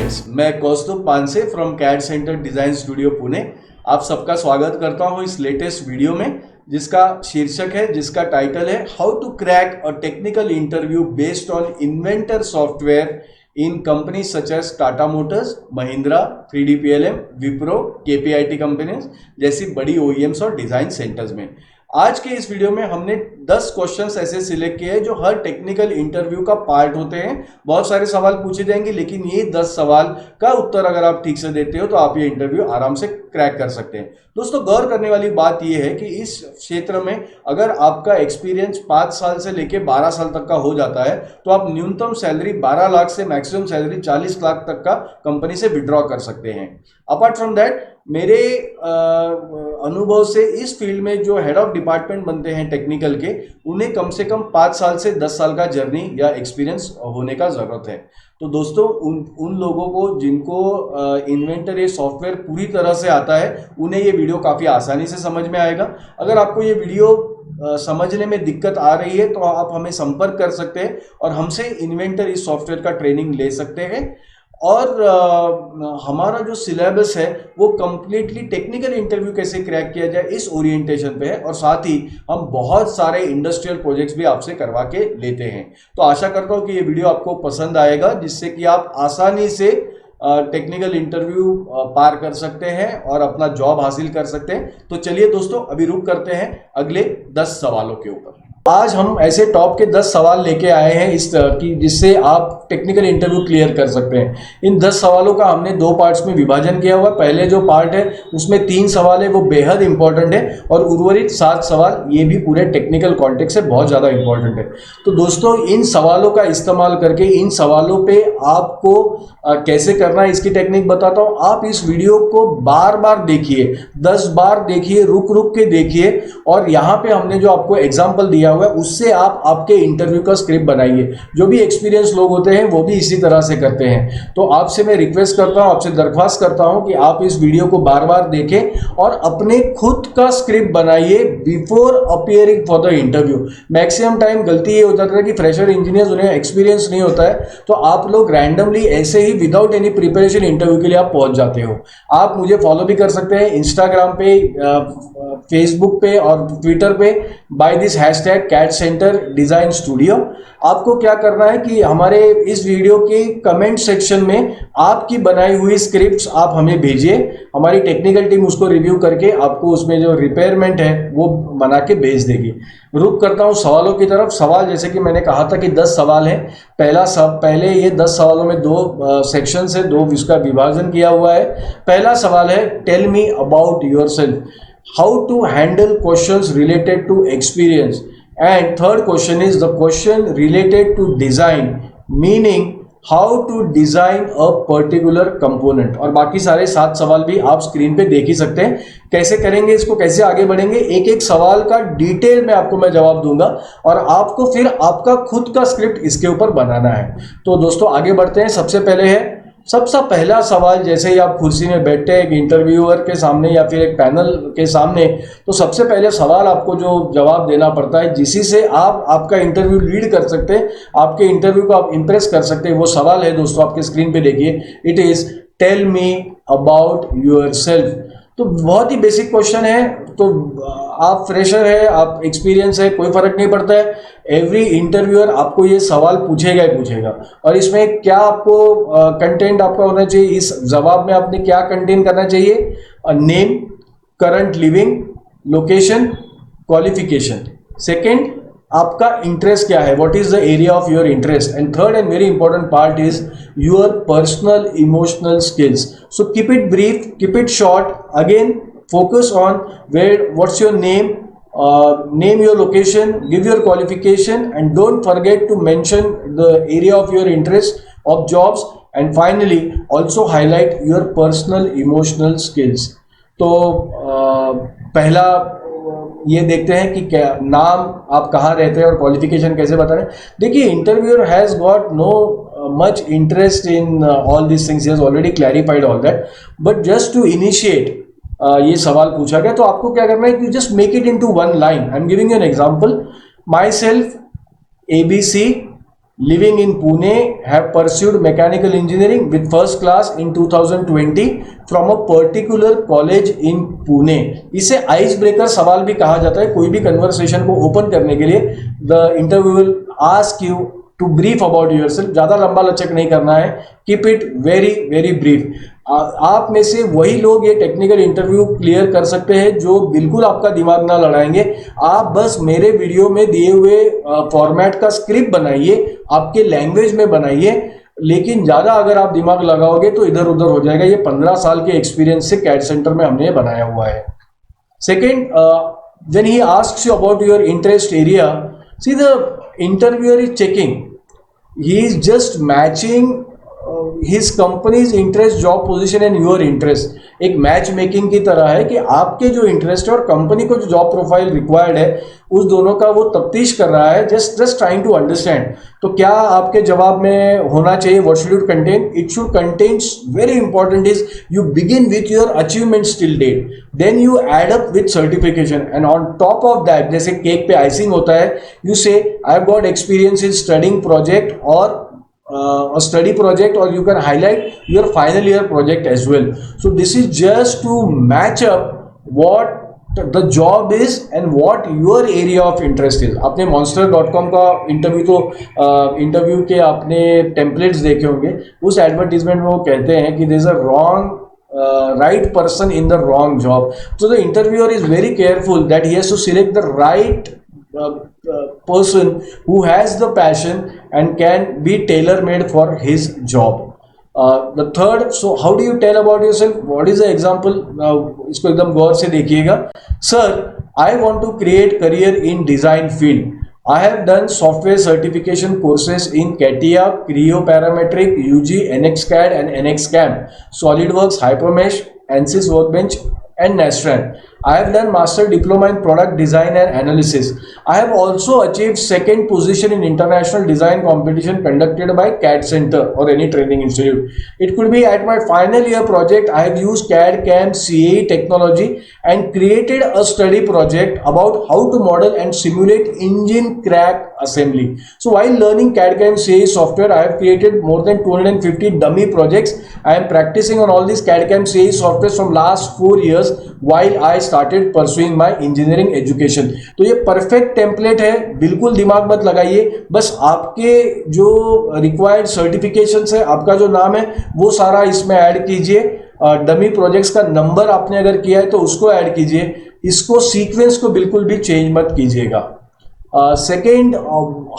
Friends, मैं Kaustubh Panse from CAD centre design Studio Pune आप सबका स्वागत करता हूं इस लेटेस्ट वीडियो में जिसका शीर्षक है, जिसका टाइटल है how to crack a technical interview based on Inventor software in company such as Tata Motors, Mahindra, 3D PLM, Wipro, KPIT companies जैसी बड़ी OEMs और डिजाइन सेंटर्स में। आज के इस वीडियो में हमने 10 क्वेश्चंस ऐसे सिलेक्ट किए हैं जो हर टेक्निकल इंटरव्यू का पार्ट होते हैं। बहुत सारे सवाल पूछे जाएंगे, लेकिन ये 10 सवाल का उत्तर अगर आप ठीक से देते हो तो आप ये इंटरव्यू आराम से क्रैक कर सकते हैं। दोस्तों, गौर करने वाली बात यह है कि इस क्षेत्र में अगर आपका एक्सपीरियंस 5 साल से लेके 12 साल तक का हो जाता है तो आप न्यूनतम सैलरी 12 लाख से मैक्सिमम सैलरी 40 लाख तक का कंपनी से विड्रॉ कर सकते हैं। अपार्ट फ्रॉम दैट, मेरे अनुभव से इस फील्ड में जो हेड ऑफ डिपार्टमेंट बनते हैं टेक्निकल के, उन्हें कम से कम 5 साल से 10 साल का जर्नी या एक्सपीरियंस होने का ज़रूरत है। तो दोस्तों, उन लोगों को जिनको इन्वेंटर ये सॉफ्टवेयर पूरी तरह से आता है, उन्हें ये वीडियो काफ़ी आसानी से समझ में आएगा। अगर आपको ये वीडियो समझने में दिक्कत आ रही है तो आप हमें संपर्क कर सकते हैं और हमसे इन्वेंटर इस सॉफ्टवेयर का ट्रेनिंग ले सकते हैं। और हमारा जो सिलेबस है वो कम्प्लीटली टेक्निकल इंटरव्यू कैसे क्रैक किया जाए इस ओरिएंटेशन पे है, और साथ ही हम बहुत सारे इंडस्ट्रियल प्रोजेक्ट्स भी आपसे करवा के लेते हैं। तो आशा करता हूँ कि ये वीडियो आपको पसंद आएगा, जिससे कि आप आसानी से टेक्निकल इंटरव्यू पार कर सकते हैं और अपना जॉब हासिल कर सकते हैं। तो चलिए दोस्तों, अभी रुक करते हैं अगले 10 सवालों के ऊपर। आज हम ऐसे टॉप के 10 सवाल लेके आए हैं जिससे आप टेक्निकल इंटरव्यू क्लियर कर सकते हैं। इन 10 सवालों का हमने 2 पार्ट्स में विभाजन किया हुआ। पहले जो पार्ट है उसमें 3 सवाल है, वो बेहद इंपॉर्टेंट है, और उर्वरित 7 सवाल ये भी पूरे टेक्निकल कॉन्टेक्स्ट से बहुत ज़्यादा इंपॉर्टेंट है। तो दोस्तों, इन सवालों का इस्तेमाल करके इन सवालों पे आपको कैसे करना है इसकी टेक्निक बताता हूँ। आप इस वीडियो को बार बार देखिए, 10 बार देखिए, रुक रुक के देखिए, और यहाँ पे हमने जो आपको एग्जाम्पल दिया हुआ है उससे आप आपके इंटरव्यू का स्क्रिप्ट बनाइए। जो भी एक्सपीरियंस लोग होते हैं वो भी इसी तरह से करते हैं। तो आपसे मैं रिक्वेस्ट करता हूँ, आपसे दरख्वास्त करता हूँ कि आप इस वीडियो को बार बार देखें और अपने खुद का स्क्रिप्ट बनाइए before appearing for the interview. Maximum time गलती ये होता है कि फ्रेशर इंजीनियर्स, उन्हें एक्सपीरियंस नहीं होता है, तो आप लोग रैंडमली ऐसे ही विदाउट एनी प्रिपरेशन इंटरव्यू के लिए आप पहुंच जाते हो। आप मुझे फॉलो भी कर सकते हैं इंस्टाग्राम पे, फेसबुक पे और ट्विटर पे by this hashtag CAD centre design studio. आपको क्या करना है कि हमारे इस वीडियो के कमेंट सेक्शन में आपकी बनाई हुई स्क्रिप्ट्स आप हमें भेजिए। हमारी टेक्निकल टीम उसको रिव्यू करके आपको उसमें जो रिपेयरमेंट है वो बना के भेज देगी। रुक करता हूँ सवालों की तरफ। सवाल, जैसे कि मैंने कहा था कि 10 सवाल है। पहले ये 10 सवालों में 2 सेक्शन से 2 इसका विभाजन किया हुआ है। पहला सवाल है, tell me about yourself, how to handle questions related to experience, and third question is the question related to design, meaning how to design a particular component। और बाकी सारे 7 सवाल भी आप स्क्रीन पे देख ही सकते हैं। कैसे करेंगे इसको, कैसे आगे बढ़ेंगे, एक एक सवाल का डिटेल में आपको मैं जवाब दूंगा और आपको फिर आपका खुद का स्क्रिप्ट इसके ऊपर बनाना है। तो दोस्तों, आगे बढ़ते हैं। सबसे पहला सवाल, जैसे ही आप कुर्सी में बैठते हैं एक इंटरव्यूअर के सामने या फिर एक पैनल के सामने, तो सबसे पहले सवाल आपको जो जवाब देना पड़ता है, जिसी से आप आपका इंटरव्यू लीड कर सकते हैं, आपके इंटरव्यू को आप इंप्रेस कर सकते हैं, वो सवाल है दोस्तों, आपके स्क्रीन पे देखिए। It is tell me about yourself. तो बहुत ही बेसिक क्वेश्चन है। तो आप फ्रेशर है, आप एक्सपीरियंस है, कोई फर्क नहीं पड़ता है। एवरी इंटरव्यूअर आपको ये सवाल पूछेगा ही पूछेगा। और इसमें क्या आपको कंटेंट आपका होना चाहिए, इस जवाब में आपने क्या कंटेन करना चाहिए? Name, current living, location, qualification. Second, आपका इंटरेस्ट क्या है, what is the area of your interest, and third and very important part is your personal emotional skills. So keep it brief, keep it short. Again, focus on what's your name, name your location, give your qualification, and don't forget to mention the area of your interest of jobs, and finally also highlight your personal emotional skills। तो पहला ये देखते हैं कि क्या नाम, आप कहाँ रहते हैं, और क्वालिफिकेशन कैसे बता रहे हैं। देखिए, interviewer has got no much interest in all these things. He has already clarified all that, but just to initiate ये सवाल पूछा गया, तो आपको क्या करना है कि just make it into one line. I am giving you an example, my self ABC, living in Pune, have pursued mechanical engineering with first class in 2020 from a particular college in Pune. इसे ice breaker सवाल भी कहा जाता है. कोई भी conversation को open करने के लिए the interview will ask you to brief about yourself. ज़्यादा लंबा लचक नहीं करना है, keep it very very brief. आप में से वही लोग ये टेक्निकल इंटरव्यू क्लियर कर सकते हैं जो बिल्कुल आपका दिमाग ना लड़ाएंगे. आप बस मेरे वीडियो में दिए हुए फॉर्मेट का स्क्रिप्ट बनाइए, आपके लैंग्वेज में बनाइए, लेकिन ज़्यादा अगर आप दिमाग लगाओगे तो इधर उधर हो जाएगा. ये 15 साल के एक्सपीरियंस से कैड सेंटर में हमने बनाया हुआ है. Second, when he asks you about your interest area, see the interviewer is checking, he is just matching his company's interest, job position and your interest. एक मैच मेकिंग की तरह है कि आपके जो इंटरेस्ट है और कंपनी को जो जॉब प्रोफाइल रिक्वायर्ड है उस दोनों का वो तफ्तीश कर रहा है. Just trying to understand. तो क्या आपके जवाब में होना चाहिए? What should it contain? It should contain, very important is, you begin with your achievements till date, then you add up with certification, and on top of that, जैसे cake पे icing होता है, you say I have got experience in studying project और a study project, or you can highlight your final year project as well. So this is just to match up what the job is and what your area of interest is. आपने monster.com का interview तो interview के आपने templates देखे होंगे. उस advertisement में वो कहते हैं कि there is a wrong right person in the wrong job. So the interviewer is very careful that he has to select the right person who has the passion and can be tailor made for his job. The third, so how do you tell about yourself? What is the example? इसको एकदम गौर से देखिएगा. Sir, I want to create career in design field. I have done software certification courses in CATIA, Creo Parametric, UG, NXCAD and NXCAM, SolidWorks, Hypermesh, ANSYS Workbench and Nastran. I have done master diploma in product design and analysis. I have also achieved second position in international design competition conducted by CAD Center or any training institute. It could be at my final year project. I have used CAD, CAM, CAE technology and created a study project about how to model and simulate engine crack assembly. So while learning CAD, CAM, CAE software, I have created more than 250 dummy projects. I am practicing on all these CAD, CAM, CAE software from last 4 years while I started pursuing my engineering education. तो ये perfect template है, बिल्कुल दिमाग मत लगाइए. बस आपके जो रिक्वायर्ड सर्टिफिकेशंस है, आपका जो नाम है वो सारा इसमें ऐड कीजिए. डमी प्रोजेक्ट्स का नंबर आपने अगर किया है तो उसको ऐड कीजिए. इसको सीक्वेंस को बिल्कुल भी चेंज मत कीजिएगा. Second,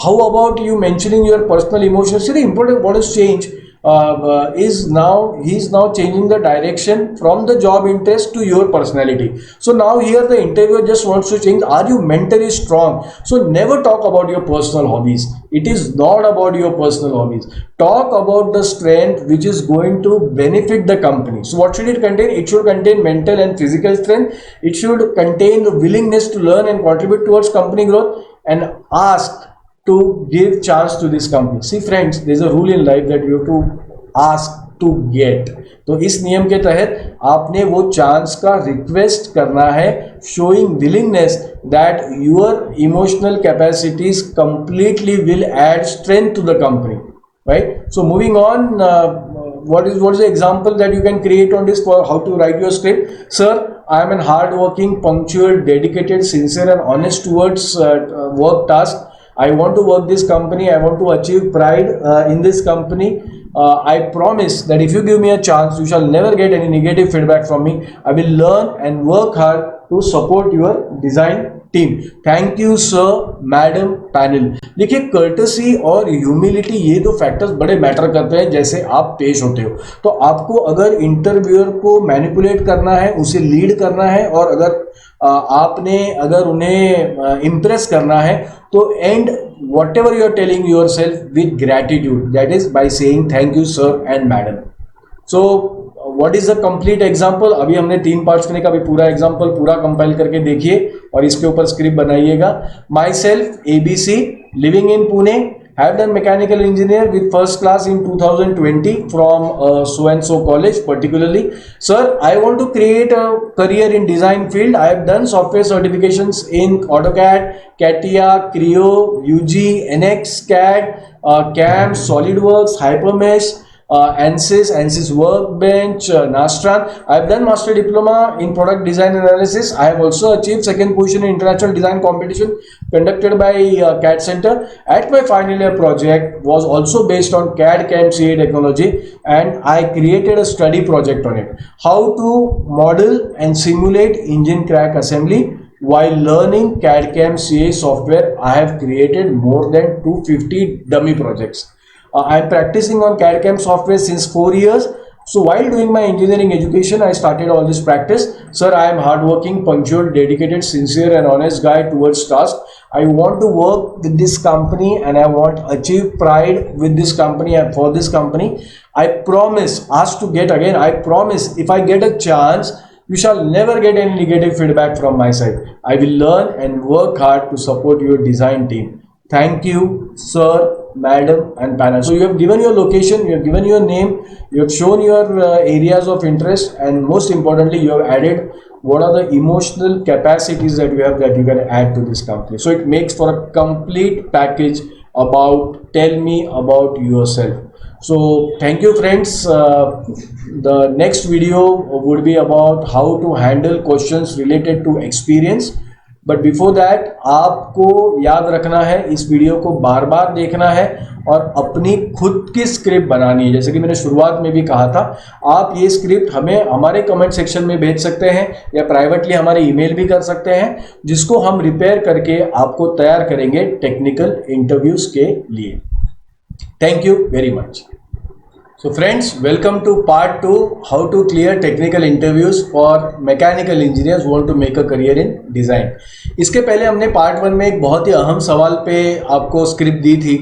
how about you mentioning your personal emotions? See, the important what is change is now he is now changing the direction from the job interest to your personality. So now here the interviewer just wants to change, are you mentally strong? So never talk about your personal hobbies. It is not about your personal hobbies. Talk about the strength which is going to benefit the company. So what should it contain? It should contain mental and physical strength. It should contain the willingness to learn and contribute towards company growth, and ask to give chance to this company. See friends, there is a rule in life that you have to ask to get. तो इस नियम के तहत आपने वो chance का request करना है, showing willingness that your emotional capacities completely will add strength to the company, right? So moving on, what is the example that you can create on this for how to write your script? Sir, I am a hard-working, punctual, dedicated, sincere and honest towards work task. I want to work this company. I want to achieve pride in this company. I promise that if you give me a chance, you shall never get any negative feedback from me. I will learn and work hard to support your design team. Thank you sir, madam, panel. देखिए, courtesy और humility ये दो factors बड़े matter करते हैं जैसे आप पेश होते हो. तो आपको अगर इंटरव्यूअर को मैनिपुलेट करना है, उसे लीड करना है, और अगर उन्हें इम्प्रेस करना है, तो and whatever you are telling yourself with gratitude, that is by saying thank you sir and madam. So what is the complete example? अभी हमने 3 पार्ट्स करने का, अभी पूरा एग्जाम्पल पूरा कंपाइल करके देखिए और इसके ऊपर स्क्रिप्ट बनाइएगा. My self ABC, living in Pune, have done mechanical engineer with first class in 2020 from so and so college particularly. Sir, I want to create a career in design field. I have done software certifications in AutoCAD, CATIA, Creo, UG, NX, CAD, CAM, SolidWorks, Hypermesh, ANSYS Workbench, Nastran. I have done master diploma in product design analysis. I have also achieved second position in international design competition conducted by CAD Center. At my final year project was also based on CAD CAM CA technology, and I created a study project on it. How to model and simulate engine crack assembly while learning CAD CAM CA software. I have created more than 250 dummy projects. I am practicing on CAD CAM software since 4 years. So while doing my engineering education, I started all this practice. Sir, I am hardworking, punctual, dedicated, sincere and honest guy towards task. I want to work with this company and I want to achieve pride with this company and for this company. I promise, ask to get again, I promise if I get a chance, you shall never get any negative feedback from my side. I will learn and work hard to support your design team. Thank you, sir, madam and panel. So you have given your location, you have given your name, you have shown your areas of interest, and most importantly you have added what are the emotional capacities that you have that you can add to this company. So it makes for a complete package about tell me about yourself. So thank you friends. The next video would be about how to handle questions related to experience. But before that आपको याद रखना है, इस video को बार बार देखना है और अपनी खुद की स्क्रिप्ट बनानी है. जैसे कि मैंने शुरुआत में भी कहा था, आप ये स्क्रिप्ट हमें हमारे कमेंट सेक्शन में भेज सकते हैं या प्राइवेटली हमारे ईमेल भी कर सकते हैं, जिसको हम रिपेयर करके आपको तैयार करेंगे टेक्निकल इंटरव्यूज के लिए. Thank you very much. So friends, welcome to part 2, how to clear technical interviews for mechanical engineers who want to make a career in design. इसके पहले हमने part 1 में एक बहुत ही अहम सवाल पे आपको स्क्रिप्ट दी थी,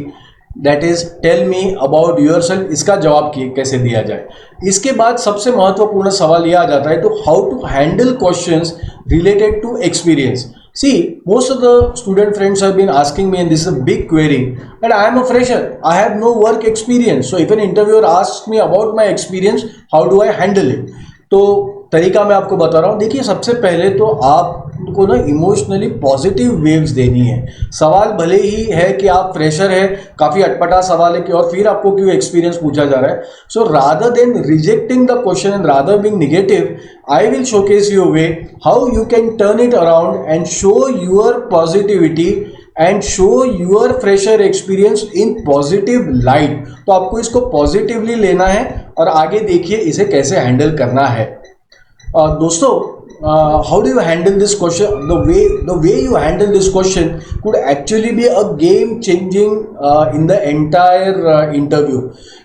that is tell me about yourself. इसका जवाब कैसे दिया जाए. इसके बाद सबसे महत्वपूर्ण सवाल यह आ जाता है, तो how to handle questions related to experience. See, most of the student friends have been asking me, and this is a big query, that I am a fresher, I have no work experience. So if an interviewer asks me about my experience, how do I handle it? तो तरीका मैं आपको बता रहा हूँ. देखिए, सबसे पहले तो आपको ना इमोशनली पॉजिटिव वेव्स देनी है. सवाल भले ही है कि आप फ्रेशर है, काफ़ी अटपटा सवाल है कि और फिर आपको क्यों एक्सपीरियंस पूछा जा रहा है. So rather than rejecting the question and rather being negative, I will showcase you way how you can turn it around and show your positivity and show your fresher experience in positive light. तो आपको इसको positively लेना है और आगे देखिए इसे कैसे हैंडल करना है. दोस्तों, how do you handle this question? The way you handle this question could actually be a game changing in the entire interview.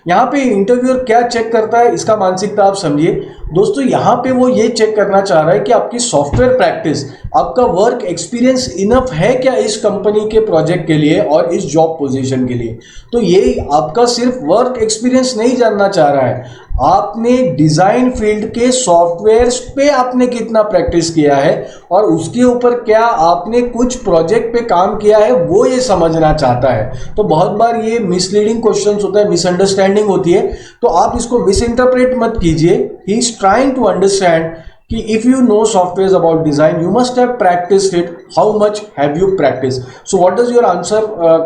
यहाँ पे इंटरव्यूअर क्या चेक करता है, इसका मानसिकता आप समझिए. दोस्तों, यहाँ पे वो ये चेक करना चाह रहा है कि आपकी सॉफ्टवेयर प्रैक्टिस, आपका वर्क एक्सपीरियंस इनफ है क्या इस कंपनी के प्रोजेक्ट के लिए और इस जॉब पोजीशन के लिए. तो ये आपका सिर्फ वर्क एक्सपीरियंस नहीं जानना चाह रहा है, आपने डिजाइन फील्ड के सॉफ्टवेयर्स पे आपने कितना प्रैक्टिस किया है और उसके ऊपर क्या आपने कुछ प्रोजेक्ट पे काम किया है, वो ये समझना चाहता है. तो बहुत बार ये मिसलीडिंग क्वेश्चंस होता है, मिसअंडरस्टैंडिंग होती है, तो आप इसको मिसइंटरप्रेट मत कीजिए. He is trying to understand कि if you know softwares about design, you must have practiced it. How much have you practiced? So what does your answer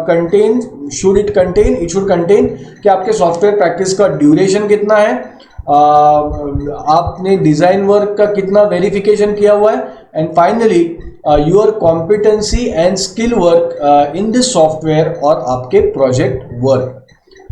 contain? Should it contain? It should contain कि आपके software practice का duration कितना है, आपने design work का कितना verification किया हुआ है, and finally your competency and skill work in this software और आपके प्रोजेक्ट वर्क.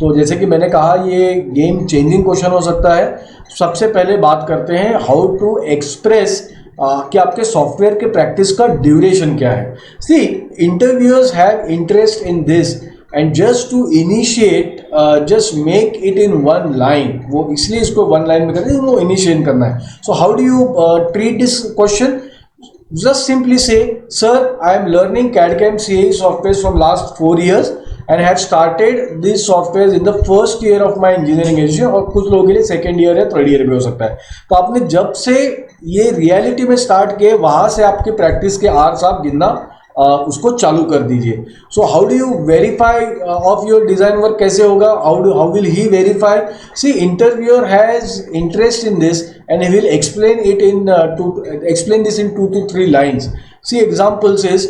तो जैसे कि मैंने कहा, ये गेम चेंजिंग क्वेश्चन हो सकता है. सबसे पहले बात करते हैं हाउ टू एक्सप्रेस कि आपके सॉफ्टवेयर के प्रैक्टिस का ड्यूरेशन क्या है. See, interviewers have interest in this and just to initiate just make it in one line. वो इसलिए इसको वन लाइन में करते हैं, वो इनिशिएट करना है. सो how do you treat this question? Just simply say, sir, I am learning CAD/CAM CAE software from last 4 years and have started these softwares in the first year of my engineering education. और कुछ लोगों के लिए second year है, third year भी हो सकता है. तो आपने जब से ये रियलिटी में स्टार्ट किए, वहाँ से आपकी प्रैक्टिस के आवर्स आप गिनना उसको चालू कर दीजिए. So how do you verify of your design work, कैसे होगा, how will he verify? See, interviewer has interest in this and he will explain it in explain this in 2 to 3 lines. See, examples is,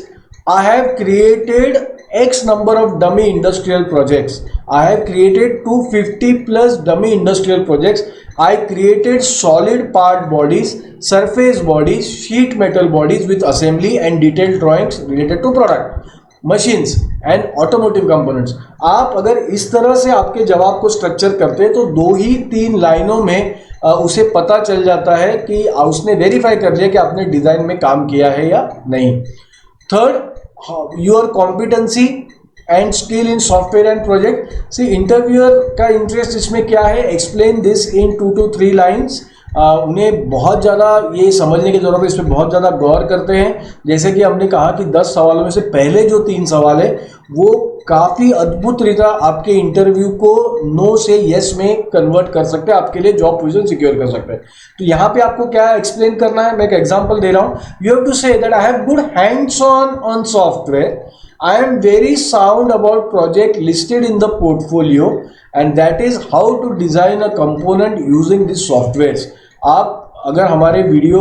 I have created X number of dummy industrial projects. I have created 250 plus dummy industrial projects. I created solid part bodies, surface bodies, sheet metal bodies with assembly and detailed drawings related to product, machines and automotive components. आप अगर इस तरह से आपके जवाब को structure करते हैं तो 2 ही 3 लाइनों में उसे पता चल जाता है कि उसने वेरीफाई कर लिया कि आपने डिजाइन में काम किया है या नहीं. Third, your competency and skill in software and project. See, interviewer का इंटरेस्ट इसमें क्या है? Explain this in 2 to 3 lines. उन्हें बहुत ज़्यादा ये समझने की जरूरत है, इस पर बहुत ज़्यादा गौर करते हैं. जैसे कि हमने कहा कि 10 सवालों में से पहले जो 3 सवाल है वो काफ़ी अद्भुत रीता आपके इंटरव्यू को नो से यस में कन्वर्ट कर सकते हैं, आपके लिए जॉब पोजीशन सिक्योर कर सकते हैं. तो यहाँ पे आपको क्या एक्सप्लेन करना है, मैं एक एग्जांपल दे रहा हूँ. You have to say that I have good hands on software. I am very sound about project listed in the portfolio, and that is how to design a component using these softwares. आप अगर हमारे video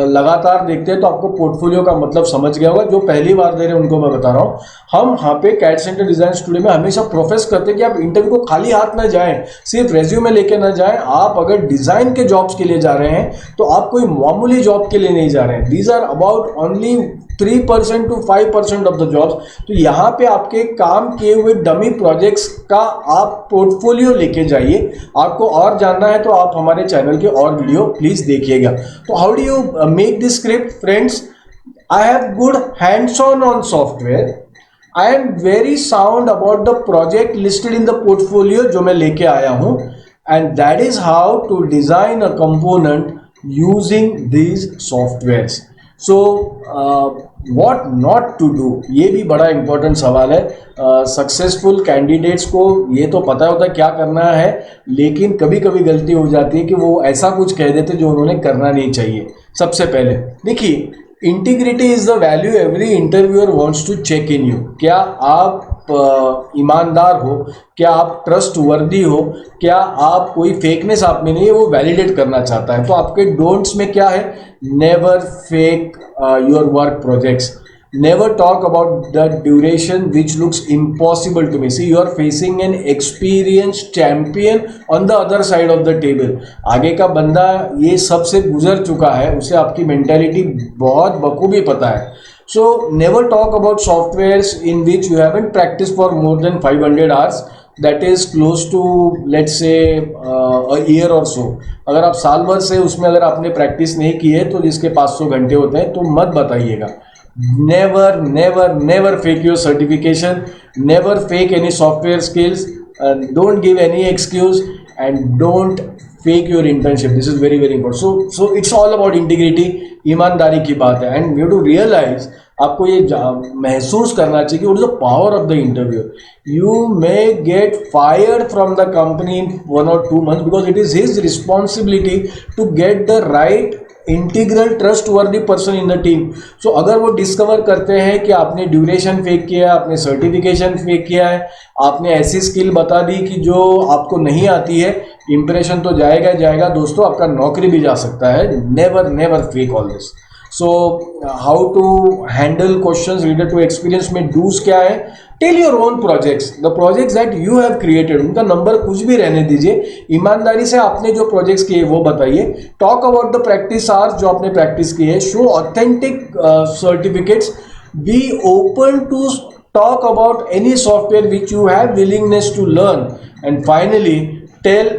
लगातार देखते हैं तो आपको portfolio का मतलब समझ गया होगा. जो पहली बार दे रहे हैं उनको मैं बता रहा हूँ, हम यहाँ पे कैड सेंटर डिजाइन स्टूडियो में हमेशा प्रोफेस करते हैं कि आप इंटरव्यू को खाली हाथ ना जाएं, सिर्फ रेज्यूमे लेके ना जाएं. आप अगर डिजाइन के जॉब्स के लिए जा रहे हैं तो आप कोई मामूली जॉब के लिए नहीं जा रहे हैं. These are about only 3% to 5% of the jobs. तो यहाँ पे आपके काम किए हुए डमी प्रोजेक्ट्स का आप पोर्टफोलियो लेके जाइए. आपको और जानना है तो आप हमारे चैनल के और वीडियो प्लीज देखिएगा. तो how do you make this script friends? I have good hands on software. I am very sound about the project listed in the portfolio जो मैं लेके आया हूं, and that is how to design a component using these softwares. So what not to do, ये भी बड़ा important सवाल है. सक्सेसफुल कैंडिडेट्स को ये तो पता होता है क्या करना है, लेकिन कभी कभी गलती हो जाती है कि वो ऐसा कुछ कह देते जो उन्होंने करना नहीं चाहिए. सबसे पहले देखिए, integrity is the value every interviewer wants to check in you. क्या आप ईमानदार हो, क्या आप ट्रस्ट वर्दी हो, क्या आप कोई फेकनेस आप में नहीं है, वो वैलिडेट करना चाहता है. तो आपके डोंट्स में क्या है? Never fake your work projects. Never talk about the duration which looks impossible to me. See, you are facing an experience champion on the other side of the table. आगे का बंदा ये सब से गुजर चुका है, उसे आपकी मेंटेलिटी बहुत बखूबी पता है. So never talk about softwares in which you haven't practiced for more than 500 hours. That is close to let's say a year or so. अगर आप साल भर से उसमें अगर आपने प्रैक्टिस नहीं की है तो जिसके 500 घंटे होते हैं, तो मत बताइएगा. Never never never fake your certification, never fake any software skills, don't give any excuse and don't fake your internship. This is very very important. So it's all about integrity. ईमानदारी की बात है. एंड यू टू रियलाइज, आपको ये महसूस करना चाहिए कि what is the power of the interview. You may get fired from the company in 1 or 2 months because it is his responsibility to get the right integral trustworthy person in the team. So अगर वो discover करते हैं कि आपने duration fake किया है, आपने certification fake किया है, आपने ऐसी स्किल बता दी कि जो आपको नहीं आती है, इंप्रेशन तो जाएगा ही जाएगा दोस्तों, आपका नौकरी भी जा सकता है. Never never fake all this. So how to handle questions related to experience में डूज क्या है? Tell your own projects, the projects that you have created. उनका नंबर कुछ भी रहने दीजिए, ईमानदारी से आपने जो प्रोजेक्ट्स किए वो बताइए. Talk about the practice hours जो आपने प्रैक्टिस की है. Show authentic certificates. Be open to talk about any software which you have willingness to learn. And finally, tell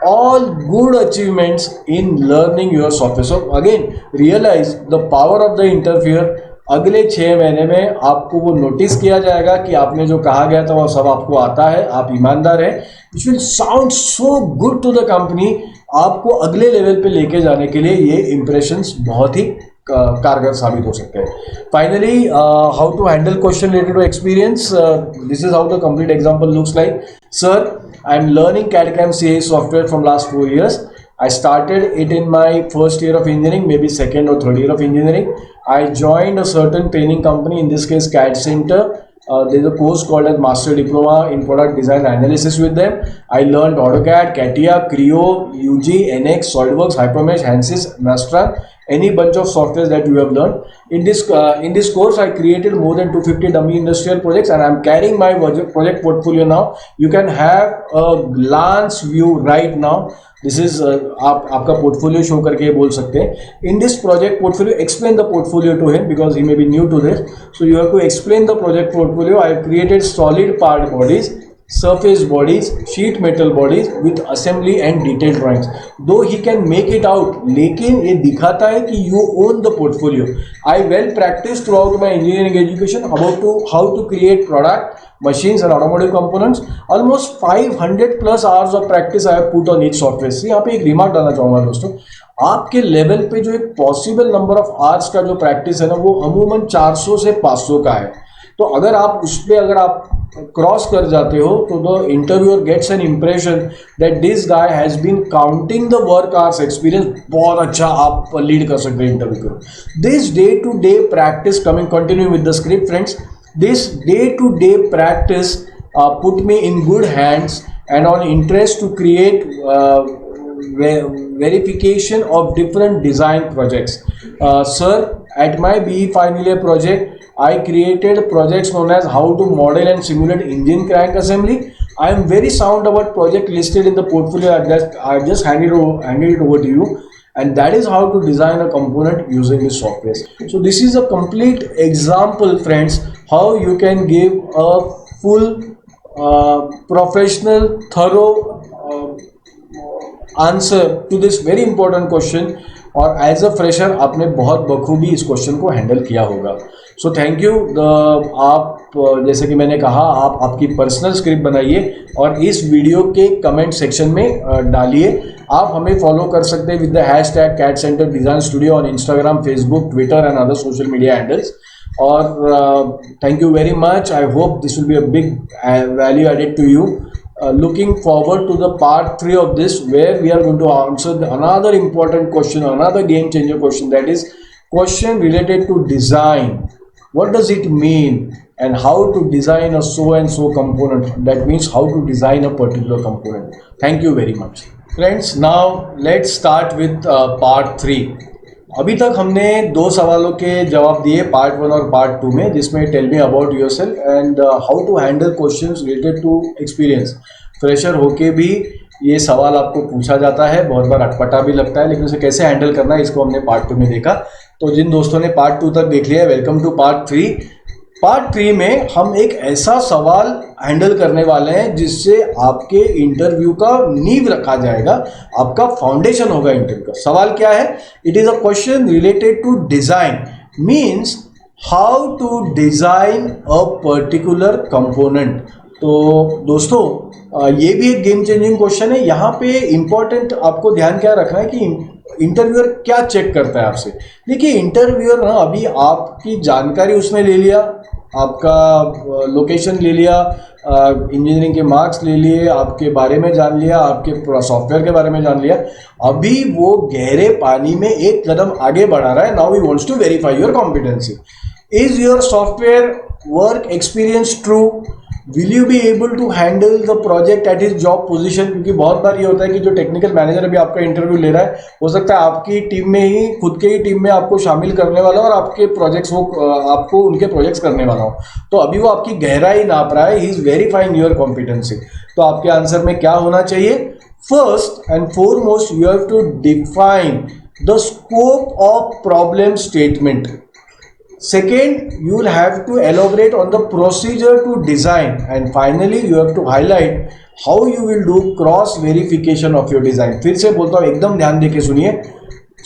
all good achievements in learning your software. So again, realize the power of the interviewer. अगले 6 महीने में आपको वो notice किया जाएगा कि आपने जो कहा गया था वो सब आपको आता है, आप ईमानदार हैं. Which will sound so good to the company. आपको अगले लेवल पे लेके जाने के लिए ये इंप्रेशंस बहुत ही कारगर साबित हो सकते हैं. Finally, how to handle question related to experience. This is how the complete example looks like. Sir, I am learning CAD/CAM CAE software from last 4 years. I started it in my first year of engineering, maybe second or third year of engineering. I joined a certain training company, in this case CAD Center. There's a course called as Master Diploma in Product Design Analysis with them. I learned AutoCAD, CATIA, Creo, UG, NX, SolidWorks, Hypermesh, Ansys, Nastran, any bunch of software that you have learned. In this course, I created more than 250 dummy industrial projects, and I'm carrying my project portfolio now. You can have a glance view right now. This is आप आपका portfolio show करके बोल सकते हैं. In this project portfolio, explain the portfolio to him because he may be new to this. So you have to explain the project portfolio. I have created solid part bodies, surface bodies, sheet metal bodies with assembly and detailed drawings. Though he can make it out, लेकिन ये दिखाता है कि you own the portfolio. I well practiced throughout my engineering education about how to create product, machines and automotive components. Almost 500 plus hours of practice I have put on each software. यहाँ पे एक remark डालना चाहूँगा दोस्तों, आपके level पे जो एक पॉसिबल नंबर ऑफ आवर्स का जो प्रैक्टिस है ना, वो अमूमन 400 से 500 का है. तो अगर आप उस पर अगर आप क्रॉस कर जाते हो तो the interviewer gets an impression that this guy has been counting the work hours experience. बहुत अच्छा आप लीड कर सकते हैं इंटरव्यू को. This day to day practice coming continue with the script friends. This day-to-day practice put me in good hands and on interest to create verification of different design projects. Sir, at my BE final year project, I created projects known as how to model and simulate engine crank assembly. I am very sound about project listed in the portfolio. I just handed it over to you. And that is how to design a component using this software. So this is a complete example, friends, how you can give a full professional thorough answer to this very important question. और as a fresher आपने बहुत बखूबी इस question को handle किया होगा. So thank you. आप जैसे कि मैंने कहा, आप आपकी पर्सनल स्क्रिप्ट बनाइए और इस वीडियो के कमेंट सेक्शन में डालिए. आप हमें फॉलो कर सकते हैं with the hashtag CAD Center Design Studio on Instagram, Facebook, Twitter and other social media handles. और thank you very much. I hope this will be a big value added to you. Looking forward to the part 3 of this, where we are going to answer another important question, another game changer question, that is question related to design. What does it mean and how to design a so and so component? That means how to design a particular component. Thank you very much. Friends, now let's start with part 3. अभी तक हमने 2 सवालों के जवाब दिए part 1 और part 2 में, जिसमें tell me about yourself and how to handle questions related to experience. Fresher होके भी ये सवाल आपको पूछा जाता है, बहुत बार अटपटा भी लगता है, लेकिन उसे कैसे हैंडल करना है इसको हमने पार्ट 2 में देखा. तो जिन दोस्तों ने पार्ट 2 तक देख लिया, वेलकम टू पार्ट 3. पार्ट 3 में हम एक ऐसा सवाल हैंडल करने वाले हैं जिससे आपके इंटरव्यू का नींव रखा जाएगा, आपका फाउंडेशन होगा इंटरव्यू का. सवाल क्या है? It is a question related to design. Means how to design a particular component. तो दोस्तों ये भी एक गेम चेंजिंग क्वेश्चन है. यहाँ पे इंपॉर्टेंट आपको ध्यान क्या रखना है कि इंटरव्यूअर क्या चेक करता है आपसे. देखिए, इंटरव्यूअर ना अभी आपकी जानकारी उसने ले लिया, आपका लोकेशन ले लिया, इंजीनियरिंग के मार्क्स ले लिए, आपके बारे में जान लिया, आपके सॉफ्टवेयर के बारे में जान लिया. अभी वो गहरे पानी में एक कदम आगे बढ़ा रहा है. Now he wants to verify your competency. Is your software work experience true? Will you be able to handle the project at his job position? क्योंकि बहुत बार ये होता है कि जो टेक्निकल मैनेजर अभी आपका इंटरव्यू ले रहा है, हो सकता है आपकी टीम में ही, खुद के ही टीम में आपको शामिल करने वाला हो और आपके प्रोजेक्ट्स हो, आपको उनके प्रोजेक्ट्स करने वाला हो. तो अभी वो आपकी गहराई नाप रहा है. He is verifying your competency. तो आपके आंसर में क्या होना चाहिए? First and foremost you have to define the scope of problem statement. Second, you will have to elaborate on the procedure to design, and finally you have to highlight how you will do cross verification of your design. फिर से बोलता हूँ, एकदम ध्यान देके सुनिए.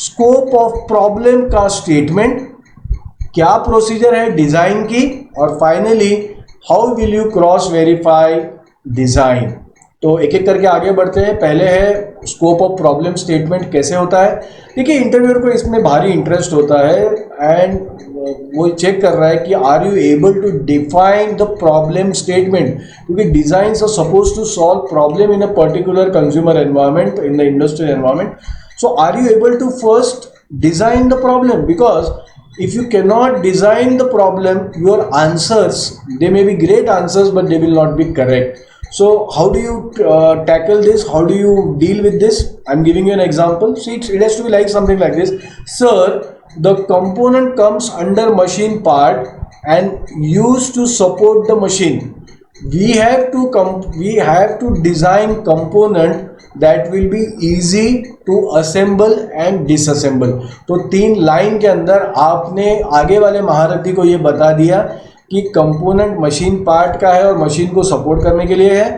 Scope of problem का statement, क्या प्रोसीजर है डिजाइन की, और finally how will you cross verify design. तो एक एक करके आगे बढ़ते हैं। पहले है स्कोप ऑफ प्रॉब्लम स्टेटमेंट कैसे होता है। देखिए इंटरव्यूअर को इसमें भारी इंटरेस्ट होता है एंड वो चेक कर रहा है कि are you able to define the problem statement, क्योंकि designs are suppose to solve problem in a particular consumer environment, in the industrial environment. So are you able to first design the problem? Because if you cannot design the problem, your answers, they may be great answers but they will not be correct. So how do you tackle this? How do you deal with this? I'm giving you an example. See, it has to be like something like this. Sir, the component comes under machine part and used to support the machine. We have to design component that will be easy to assemble and disassemble. तो 3 line के अंदर आपने आगे वाले महारथी को ये बता दिया कि कंपोनेंट मशीन पार्ट का है और मशीन को सपोर्ट करने के लिए है।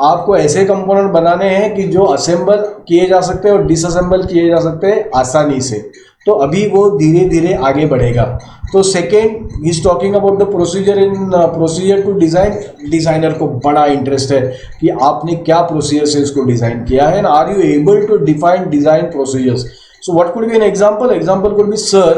आपको ऐसे कंपोनेंट बनाने हैं कि जो असेंबल किए जा सकते हैं और डिसअसेंबल किए जा सकते हैं आसानी से। तो अभी वो धीरे धीरे आगे बढ़ेगा। तो second he is talking about the procedure to design. Designer को बड़ा इंटरेस्ट है कि आपने क्या प्रोसीजर से इसको डिज़ाइन किया है, and are you able to define design procedures. So what could be an example? Example could be, sir,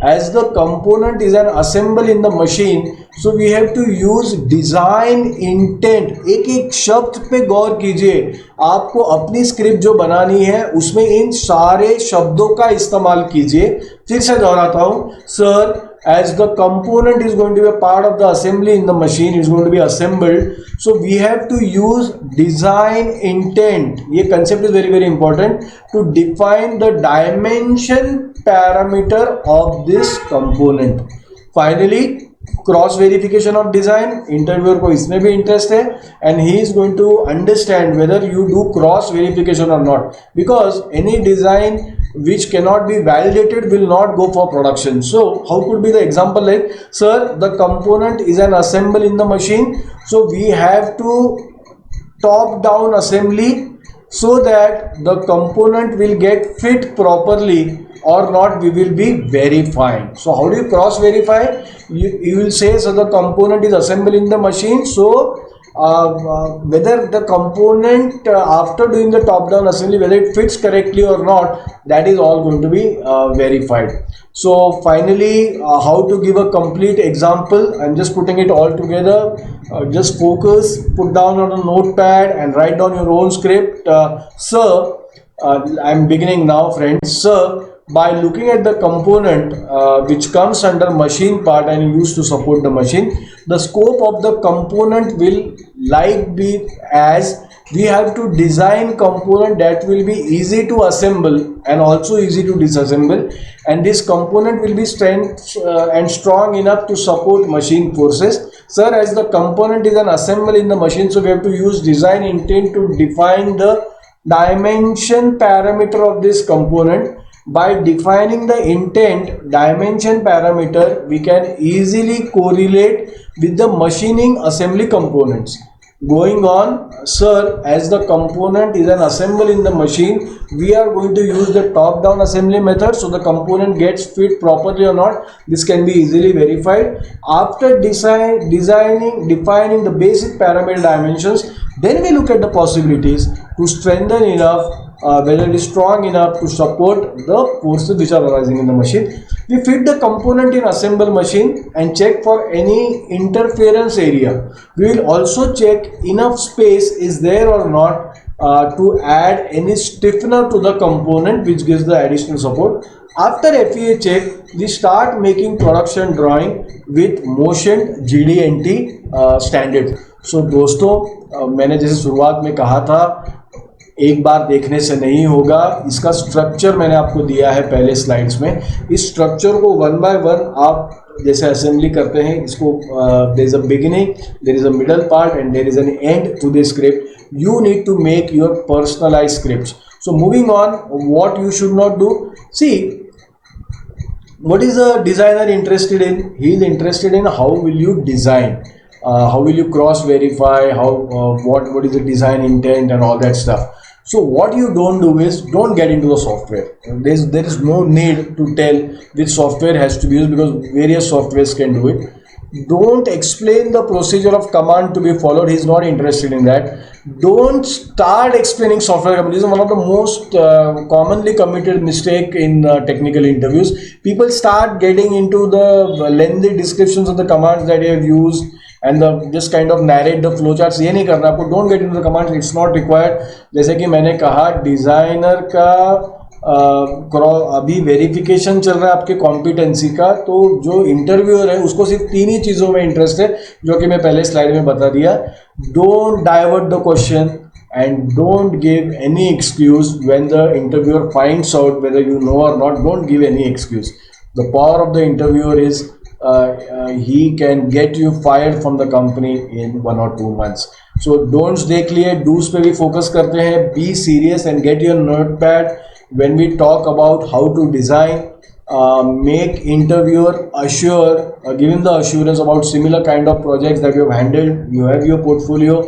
as the component is an assemble in the machine, so we have to use design intent. एक एक शब्द पे गौर कीजिए। आपको अपनी script जो बनानी है उसमें इन सारे शब्दों का इस्तेमाल कीजिए। फिर से दोहराता हूँ, sir, as the component is going to be a part of the assembly in the machine, is going to be assembled, so we have to use design intent. ये concept is very very important to define the dimension parameter of this component. Finally, cross verification of design. Interviewer को इसमें भी interest है and he is going to understand whether you do cross verification और not, because any design which cannot be validated will not go for production. So how could be the example like, sir, the component is an assemble in the machine, so we have to top down assembly so that the component will get fit properly or not, we will be verifying. So how do you cross verify? You will say, so the component is assembled in the machine, so whether the component after doing the top down assembly, whether it fits correctly or not, that is all going to be verified. So finally, how to give a complete example, I'm just putting it all together. Just focus, put down on a notepad and write down your own script. Sir, I'm beginning now, friends. Sir, by looking at the component which comes under machine part and used to support the machine, the scope of the component will be as we have to design component that will be easy to assemble and also easy to disassemble, and this component will be strength and strong enough to support machine forces. Sir, as the component is an assemble in the machine, so we have to use design intent to define the dimension parameter of this component. By defining the intent dimension parameter, we can easily correlate with the machining assembly components. Going on, sir, as the component is an assemble in the machine, we are going to use the top down assembly method, so the component gets fit properly or not, this can be easily verified. After defining the basic parameter dimensions, then we look at the possibilities to strengthen enough, whether it is strong enough to support the forces which are arising in the machine. We fit the component in assemble machine and check for any interference area. We will also check enough space is there or not to add any stiffener to the component which gives the additional support. After FEA check, we start making production drawing with motion GD&T standard. So दोस्तों, मैंने जैसे शुरुआत में कहा था, एक बार देखने से नहीं होगा। इसका स्ट्रक्चर मैंने आपको दिया है पहले स्लाइड्स में। इस स्ट्रक्चर को वन बाय वन आप जैसे असेंबली करते हैं, इसको there is a beginning, there is a middle part and there is an end to the script. You need to make your personalize scripts. So moving on, what you should not do. See, what is a designer interested in? He is interested in how will you design, how will you cross verify, what is the design intent and all that stuff. So what you don't do is don't get into the software. There is no need to tell which software has to be used, because various softwares can do it. Don't explain the procedure of command to be followed. He's not interested in that. Don't start explaining software command. This is one of the most commonly committed mistake in technical interviews. People start getting into the lengthy descriptions of the commands that you have used and just kind of narrate the flowcharts. ये नहीं करना आपको. Don't get into the commands. It's not required. जैसे कि मैंने कहा, designer का अभी वेरिफिकेशन चल रहा है आपके कॉम्पिटेंसी का, तो जो इंटरव्यूअर है उसको सिर्फ 3 ही चीज़ों में इंटरेस्ट है जो कि मैं पहले स्लाइड में बता दिया. Don't divert the question and don't give any excuse when the interviewer finds out whether you know or not. Don't give any excuse. The power of the interviewer is he can get you fired from the company in 1 or 2 months. So don'ts देख लिए, do's पे भी focus करते हैं. Be serious and get your notepad when we talk about how to design. Make interviewer giving the assurance about similar kind of projects that you have handled. You have your portfolio.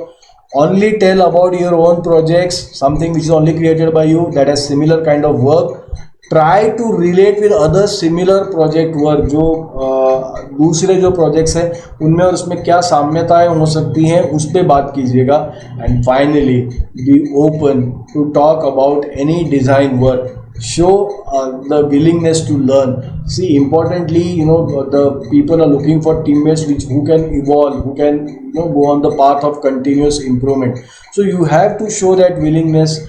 Only tell about your own projects, something which is only created by you that has similar kind of work. Try to relate with other similar project work. जो दूसरे जो projects हैं उनमें और उसमें क्या साम्यताएं हो सकती हैं उस पर बात कीजिएगा. And finally, be open to talk about any design work. Show the willingness to learn. See, importantly, the people are looking for teammates who can evolve, who can go on the path of continuous improvement. So you have to show that willingness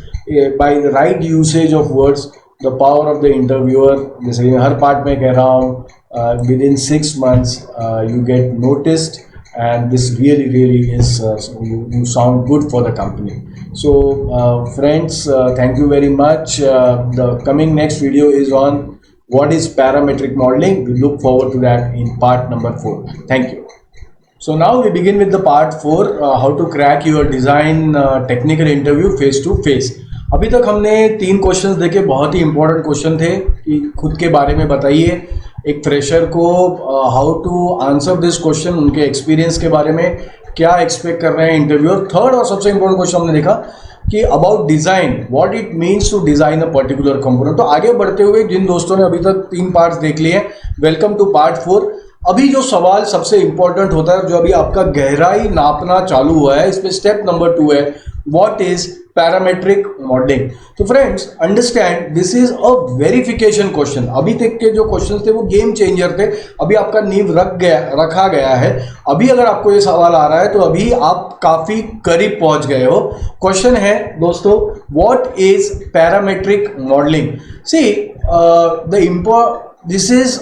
by the right usage of words. The power of the interviewer, जैसे हर part में कह रहा हूँ, within 6 months you get noticed, and this really is you sound good for the company. So friends, thank you very much. The coming next video is on what is parametric modeling. We look forward to that in part number 4. Thank you. So now we begin with the part 4, how to crack your design technical interview face to face. अभी तक हमने 3 questions देखे, बहुत ही important question थे कि खुद के बारे में बताइए एक फ्रेशर को, how to answer this question, उनके एक्सपीरियंस के बारे में क्या एक्सपेक्ट कर रहे हैं इंटरव्यूअर. थर्ड और सबसे इंपॉर्टेंट क्वेश्चन हमने देखा कि about design, what it means to design a particular component. तो आगे बढ़ते हुए जिन दोस्तों ने अभी तक 3 पार्ट्स देख लिए हैं, वेलकम टू पार्ट 4. अभी जो सवाल सबसे इंपॉर्टेंट होता है, जो अभी आपका गहराई नापना चालू हुआ है, इस पे स्टेप नंबर 2 है, व्हाट इज पैरामेट्रिक मॉडलिंग. तो friends understand, this is a verification question. अभी तक के जो क्वेश्चन थे वो गेम चेंजर थे. अभी आपका नींव रखा गया है. अभी अगर आपको ये सवाल आ रहा है तो अभी आप काफी करीब पहुंच गए हो. क्वेश्चन है दोस्तों, what is parametric modelling. See this is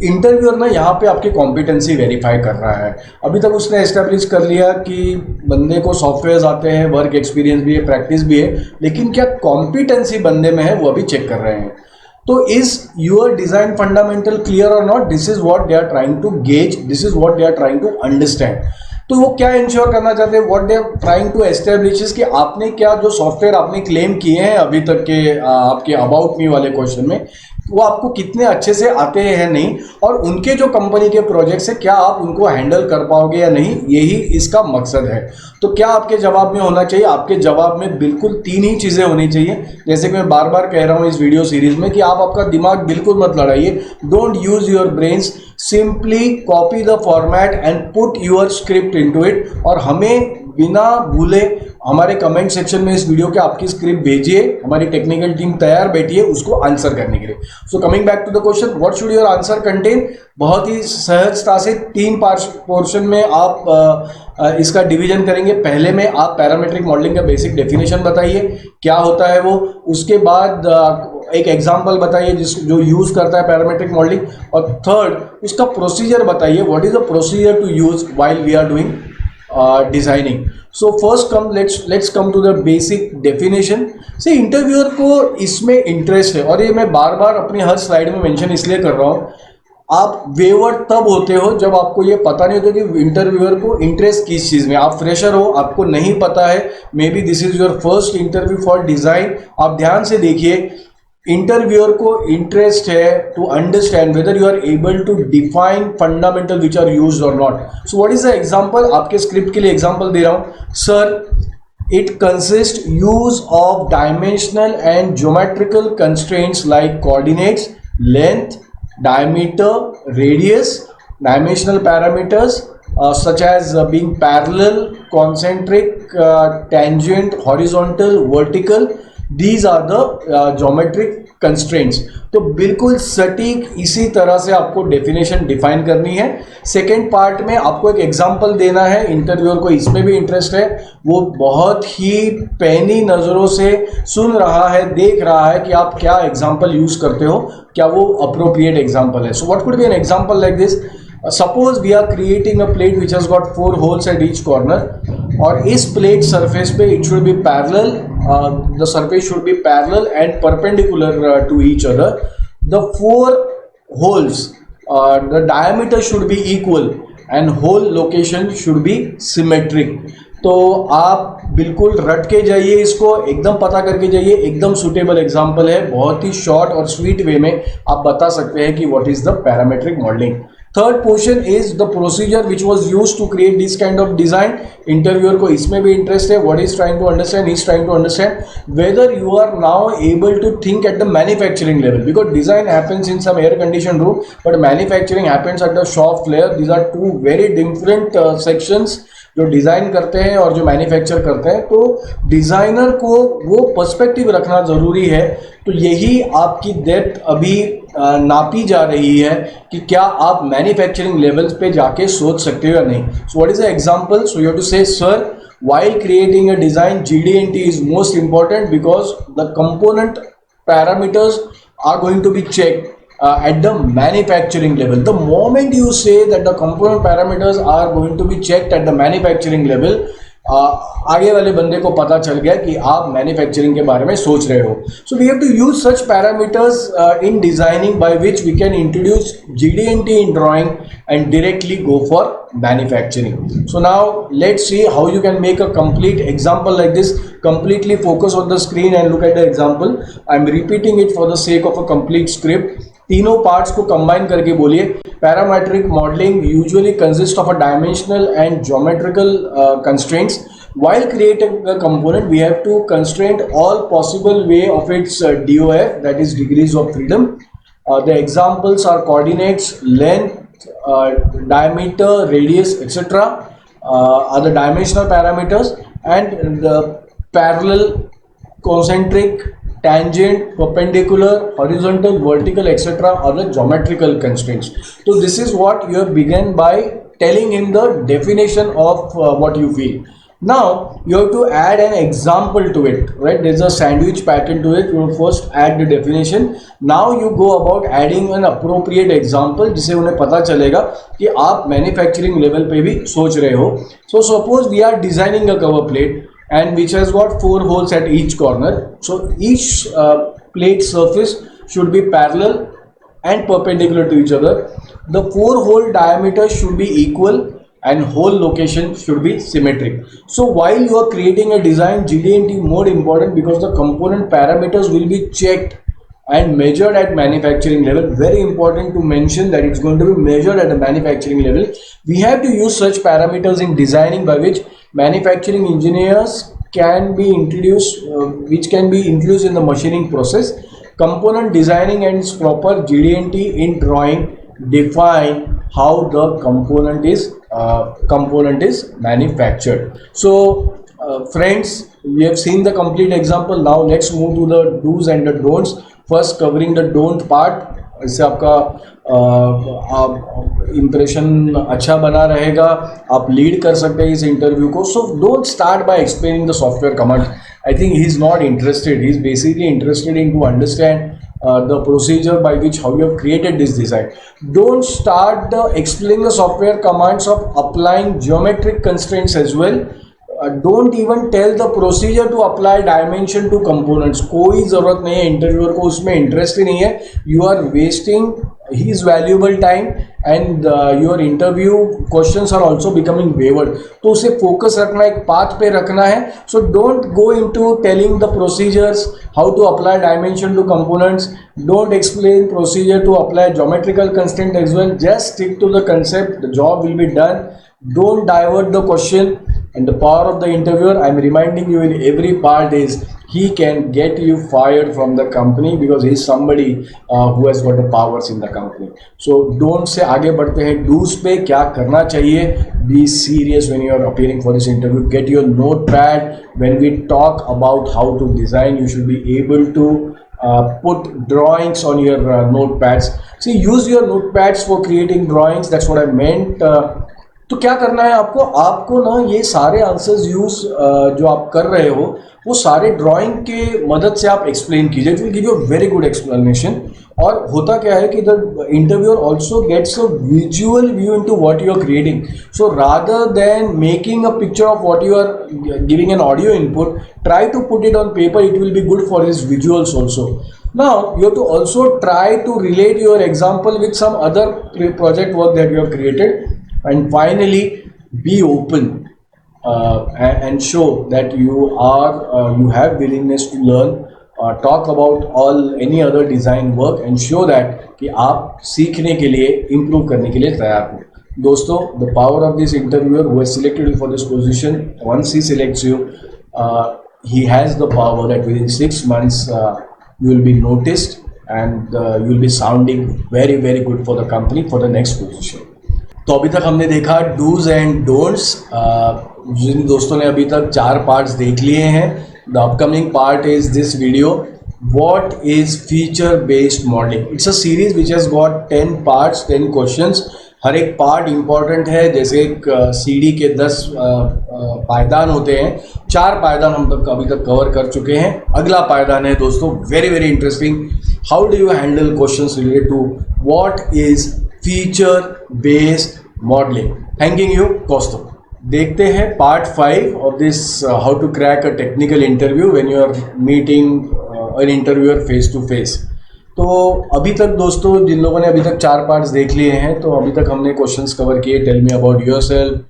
interviewer ना यहाँ पे आपकी कॉम्पिटेंसी वेरीफाई कर रहा है. अभी तक उसने एस्टेब्लिश कर लिया कि बंदे को सॉफ्टवेयर आते हैं, वर्क एक्सपीरियंस भी है, प्रैक्टिस भी है, लेकिन क्या कॉम्पिटेंसी बंदे में है वो अभी चेक कर रहे हैं. तो is your design fundamental clear और not, this is what they are trying to gauge, this is what they are trying to understand. तो वो क्या इंश्योर करना चाहते हैं, what they are trying to establish, कि आपने क्या जो सॉफ्टवेयर आपने क्लेम किए हैं अभी तक के आपके अबाउट मी वाले क्वेश्चन में, वो आपको कितने अच्छे से आते हैं नहीं, और उनके जो कंपनी के प्रोजेक्ट्स है क्या आप उनको हैंडल कर पाओगे या नहीं, यही इसका मकसद है. तो क्या आपके जवाब में होना चाहिए, आपके जवाब में बिल्कुल 3 ही चीज़ें होनी चाहिए. जैसे कि मैं बार बार कह रहा हूँ इस वीडियो सीरीज में कि आप आपका दिमाग बिल्कुल मत लड़ाइए. Don't use your brains, simply copy the format and put your script into it. और हमें बिना भूले हमारे कमेंट सेक्शन में इस वीडियो के आपकी स्क्रिप्ट भेजिए, हमारी टेक्निकल टीम तैयार बैठी है उसको आंसर करने के लिए. So coming back to the question, what should your answer contain. बहुत ही सहजता से 3 पोर्शन में आप इसका डिवीजन करेंगे. पहले में आप पैरामेट्रिक मॉडलिंग का बेसिक डेफिनेशन बताइए क्या होता है वो, उसके बाद एक एग्जांपल बताइए जो यूज करता है पैरामेट्रिक मॉडलिंग, और थर्ड उसका प्रोसीजर बताइए, what is the procedure to use while we are doing designing. So first let's come to the basic definition. See, interviewer को इसमें इंटरेस्ट है, और ये मैं बार बार अपनी हर स्लाइड में मेंशन इसलिए कर रहा हूँ. आप वेवर तब होते हो जब आपको ये पता नहीं होता कि इंटरव्यूअर को इंटरेस्ट किस चीज़ में. आप फ्रेशर हो, आपको नहीं पता है, maybe this is your first interview for design. आप ध्यान से देखिए, इंटरव्यूअर को इंटरेस्ट है to understand whether you are able to define fundamental which are used और not. So what is the example. आपके स्क्रिप्ट के लिए एग्जांपल दे रहा हूं. Sir, it consist use of dimensional and geometrical constraints like coordinates, length, diameter, radius, dimensional parameters such as being parallel, concentric, tangent, horizontal, vertical. These are the geometric constraints. तो बिल्कुल सटीक इसी तरह से आपको डेफिनेशन डिफाइन करनी है. Second part में आपको एक एग्जांपल देना है. इंटरव्यूअर को इसमें भी इंटरेस्ट है, वो बहुत ही पैनी नज़रों से सुन रहा है, देख रहा है कि आप क्या एग्जांपल यूज करते हो, क्या वो अप्रोप्रिएट एग्जांपल है. So what could be an example like this. Suppose we are creating a plate which has got 4 holes at each corner, और इस प्लेट सरफेस पे it should be parallel, the surface should be parallel and perpendicular to each other. The 4 holes, the diameter should be equal and hole location should be symmetric. तो आप बिल्कुल रट के जाइए, इसको एकदम पता करके जाइए. एकदम सुटेबल एग्जांपल है, बहुत ही शॉर्ट और स्वीट वे में आप बता सकते हैं कि what is the parametric modelling. Third portion is the procedure which was use to create this kind of design. Interviewer को इसमें भी इंटरेस्ट है. What is trying to understand, is trying to understand whether you are now able to think at the manufacturing level, because design happens in some air condition room but manufacturing happens at the shop floor. These are two very different sections, जो design करते हैं और जो manufacture करते हैं. तो designer को वो पर्सपेक्टिव रखना ज़रूरी है. तो यही आपकी डेप्थ अभी नापी जा रही है कि क्या आप मैन्युफैक्चरिंग लेवल्स पे जाके सोच सकते हो या नहीं. So what is the example. So you have to say sir, while creating a design, GD&T is most important because the component parameters are going to be checked at the manufacturing level. The moment you say that the component parameters are going to be checked at the manufacturing level, आगे वाले बंदे को पता चल गया कि आप manufacturing के बारे में सोच रहे हो. So we have to use such parameters in designing by which we can introduce GD&T in drawing and directly go for manufacturing. So now let's see how you can make a complete example like this. Completely focus on the screen and look at the example. I'm repeating it for the sake of a complete script. तीनों parts को combine करके बोलिए. Parametric modelling usually consist of a dimensional and geometrical constraints. While creating a component, we have to constrain all possible way of its DOF, that is degrees of freedom. The examples are coordinates, length, diameter, radius, etc. Are the dimensional parameters, and the parallel, concentric, tangent, perpendicular, horizontal, vertical, etc. are the geometrical constraints. So this is what you have begun by telling him the definition of what you feel. Now you have to add an example to it, right? There's a sandwich pattern to it. You first add the definition. Now you go about adding an appropriate example जिसे उन्हें पता चलेगा कि आप manufacturing level पे भी सोच रहे हो. So suppose we are designing a cover plate and which has got 4 holes at each corner. So each plate surface should be parallel and perpendicular to each other. The 4 hole diameter should be equal and hole location should be symmetric. So while you are creating a design, GD&T more important because the component parameters will be checked and measured at manufacturing level. Very important to mention that it's going to be measured at the manufacturing level. We have to use such parameters in designing by which manufacturing engineers can be introduced, which can be introduced in the machining process. Component designing and its proper GD&T in drawing define how the component is manufactured. So friends, we have seen the complete example. Now let's move to the do's and the don'ts. First covering the don't part, इससे आपका impression अच्छा बना रहेगा, आप लीड कर सकते हैं इस इंटरव्यू को. So don't start by explaining the software command. I think he is not interested. He is basically interested in to understand the procedure by which how you have created this design. Don't start the explaining the software commands of applying geometric constraints as well. Don't even tell the procedure to apply dimension to components. कोई ज़रूरत नहीं है, interviewer को उसमें interest ही नहीं है. You are wasting his valuable time and your interview questions are also becoming wavered. तो उसे फोकस रखना, एक पाथ पे रखना है. So don't go into telling the procedures how to apply dimension to components. Don't explain procedure to apply geometrical constraint as well. Just stick to the concept. The job will be done. Don't divert the question. And the power of the interviewer, I'm reminding you in every part, is he can get you fired from the company because he is somebody who has got the powers in the company. So don't से आगे बढ़ते हैं do's पे क्या करना चाहिए. Be serious when you are appearing for this interview. Get your notepad. When we talk about how to design, you should be able to put drawings on your notepads. See, use your notepads for creating drawings. That's what I meant. तो क्या करना है आपको, आपको ना ये सारे answers use जो आप कर रहे हो वो सारे ड्राइंग के मदद से आप एक्सप्लेन कीजिए. It will give you a very good explanation. और होता क्या है कि the interviewer also gets a visual view into what you are creating. So rather than making a picture of what you are giving an audio input, try to put it on paper. It will be good for his visuals also. Now you have to also try to relate your example with some other project work that you have created. And finally, be open and show that you have willingness to learn. Talk about any other design work and show that कि आप सीखने के लिए, improve करने के लिए तैयार हो. दोस्तों, the power of this interviewer who has selected you for this position, once he selects you, he has the power that within 6 months you will be noticed and you will be sounding very very good for the company for the next position. तो अभी तक हमने देखा dos and don'ts. जिन दोस्तों ने अभी तक 4 parts देख लिए हैं, the upcoming part is this video, what is feature based modelling. It's a series which has got 10 parts, 10 questions. हर एक पार्ट इंपॉर्टेंट है. जैसे एक सीढ़ी के 10 पायदान होते हैं, 4 पायदान हम तक अभी तक कवर कर चुके हैं. अगला पायदान है दोस्तों very very interesting. How do you handle questions related to what is feature based modelling. Thanking you दोस्तों. देखते हैं part 5 of this how to crack a technical interview when you are meeting an interviewer face to face. तो अभी तक दोस्तों जिन लोगों ने अभी तक 4 पार्ट्स देख लिए हैं, तो अभी तक हमने क्वेश्चंस कवर किए. Tell me about yourself,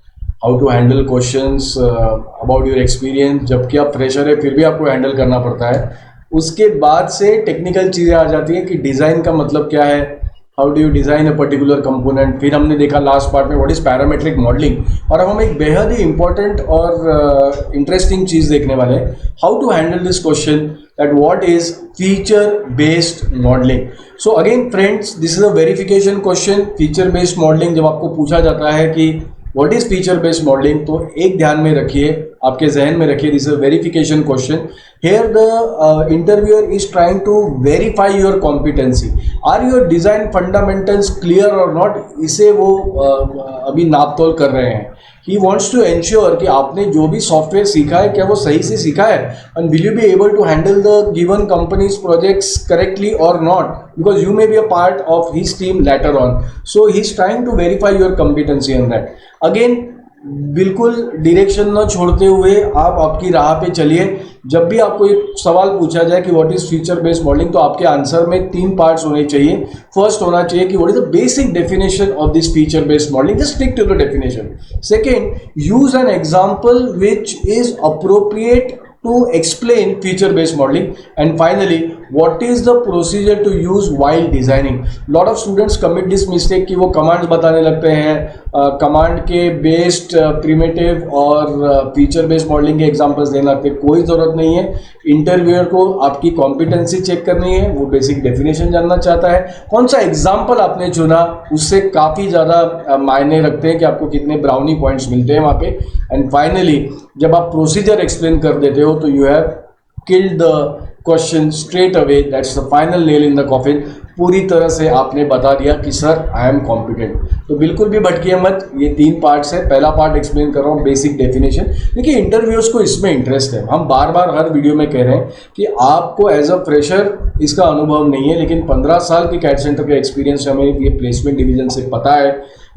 how to handle questions, about your experience. जबकि आप फ्रेशर है फिर भी आपको हैंडल करना पड़ता है. उसके बाद से टेक्निकल चीज़ें आ जाती हैं कि डिज़ाइन का मतलब क्या है, how do you design a particular component. फिर हमने देखा लास्ट पार्ट में व्हाट इज़ पैरामेट्रिक मॉडलिंग. और अब हम एक बेहद ही इंपॉर्टेंट और इंटरेस्टिंग चीज़ देखने वाले हैं, how to handle this question that what is feature based modelling. So again friends, this is a verification question. Feature based modelling जब आपको पूछा जाता है कि what is feature based modelling, तो एक ध्यान में रखिए, आपके जहन में रखिए, this is a verification question. Here the interviewer is trying to verify your competency. Are your design fundamentals clear or not? इसे वो अभी नाप तोल कर रहे हैं. He wants to ensure कि आपने जो भी सॉफ्टवेयर सीखा है क्या वो सही से सीखा है, and will you be able to handle the given company's projects correctly or not, because you may be a part of his team later on. So he's trying to verify your competency on that. Again, बिल्कुल direction न छोड़ते हुए आप आपकी राह पे चलिए. जब भी आपको एक सवाल पूछा जाए कि what is feature based modelling, तो आपके आंसर में 3 पार्ट्स होने चाहिए. फर्स्ट होना चाहिए कि what is the basic definition of this feature based modelling, just stick to the definition. Second, use an example which is appropriate to explain feature based modeling. And finally, what is the procedure to use while designing. lot of students commit this mistake कि वो commands बताने लगते हैं, command के based primitive और feature based modeling के examples देने लगते हैं. कोई ज़रूरत नहीं है. इंटरव्यूअर को आपकी कॉम्पिटेंसी चेक करनी है, वो बेसिक डेफिनेशन जानना चाहता है. कौन सा एग्जाम्पल आपने चुना उससे काफ़ी ज़्यादा मायने रखते हैं कि आपको कितने ब्राउनी पॉइंट्स मिलते हैं वहाँ पे. एंड फाइनली जब आप प्रोसीजर एक्सप्लेन कर देते हो तो you have killed the question straight away. That's the final nail in the coffin. पूरी तरह से आपने बता दिया कि सर आई एम कॉम्पिटेंट. तो बिल्कुल भी भटकिए मत. ये 3 पार्ट्स है. पहला पार्ट एक्सप्लेन कर रहा हूँ, बेसिक डेफिनेशन. देखिए इंटरव्यूअर्स को इसमें इंटरेस्ट है. हम बार बार हर वीडियो में कह रहे हैं कि आपको एज अ फ्रेशर इसका अनुभव नहीं है, लेकिन 15 साल के कैट सेंटर के एक्सपीरियंस से हमें ये प्लेसमेंट डिवीजन से पता है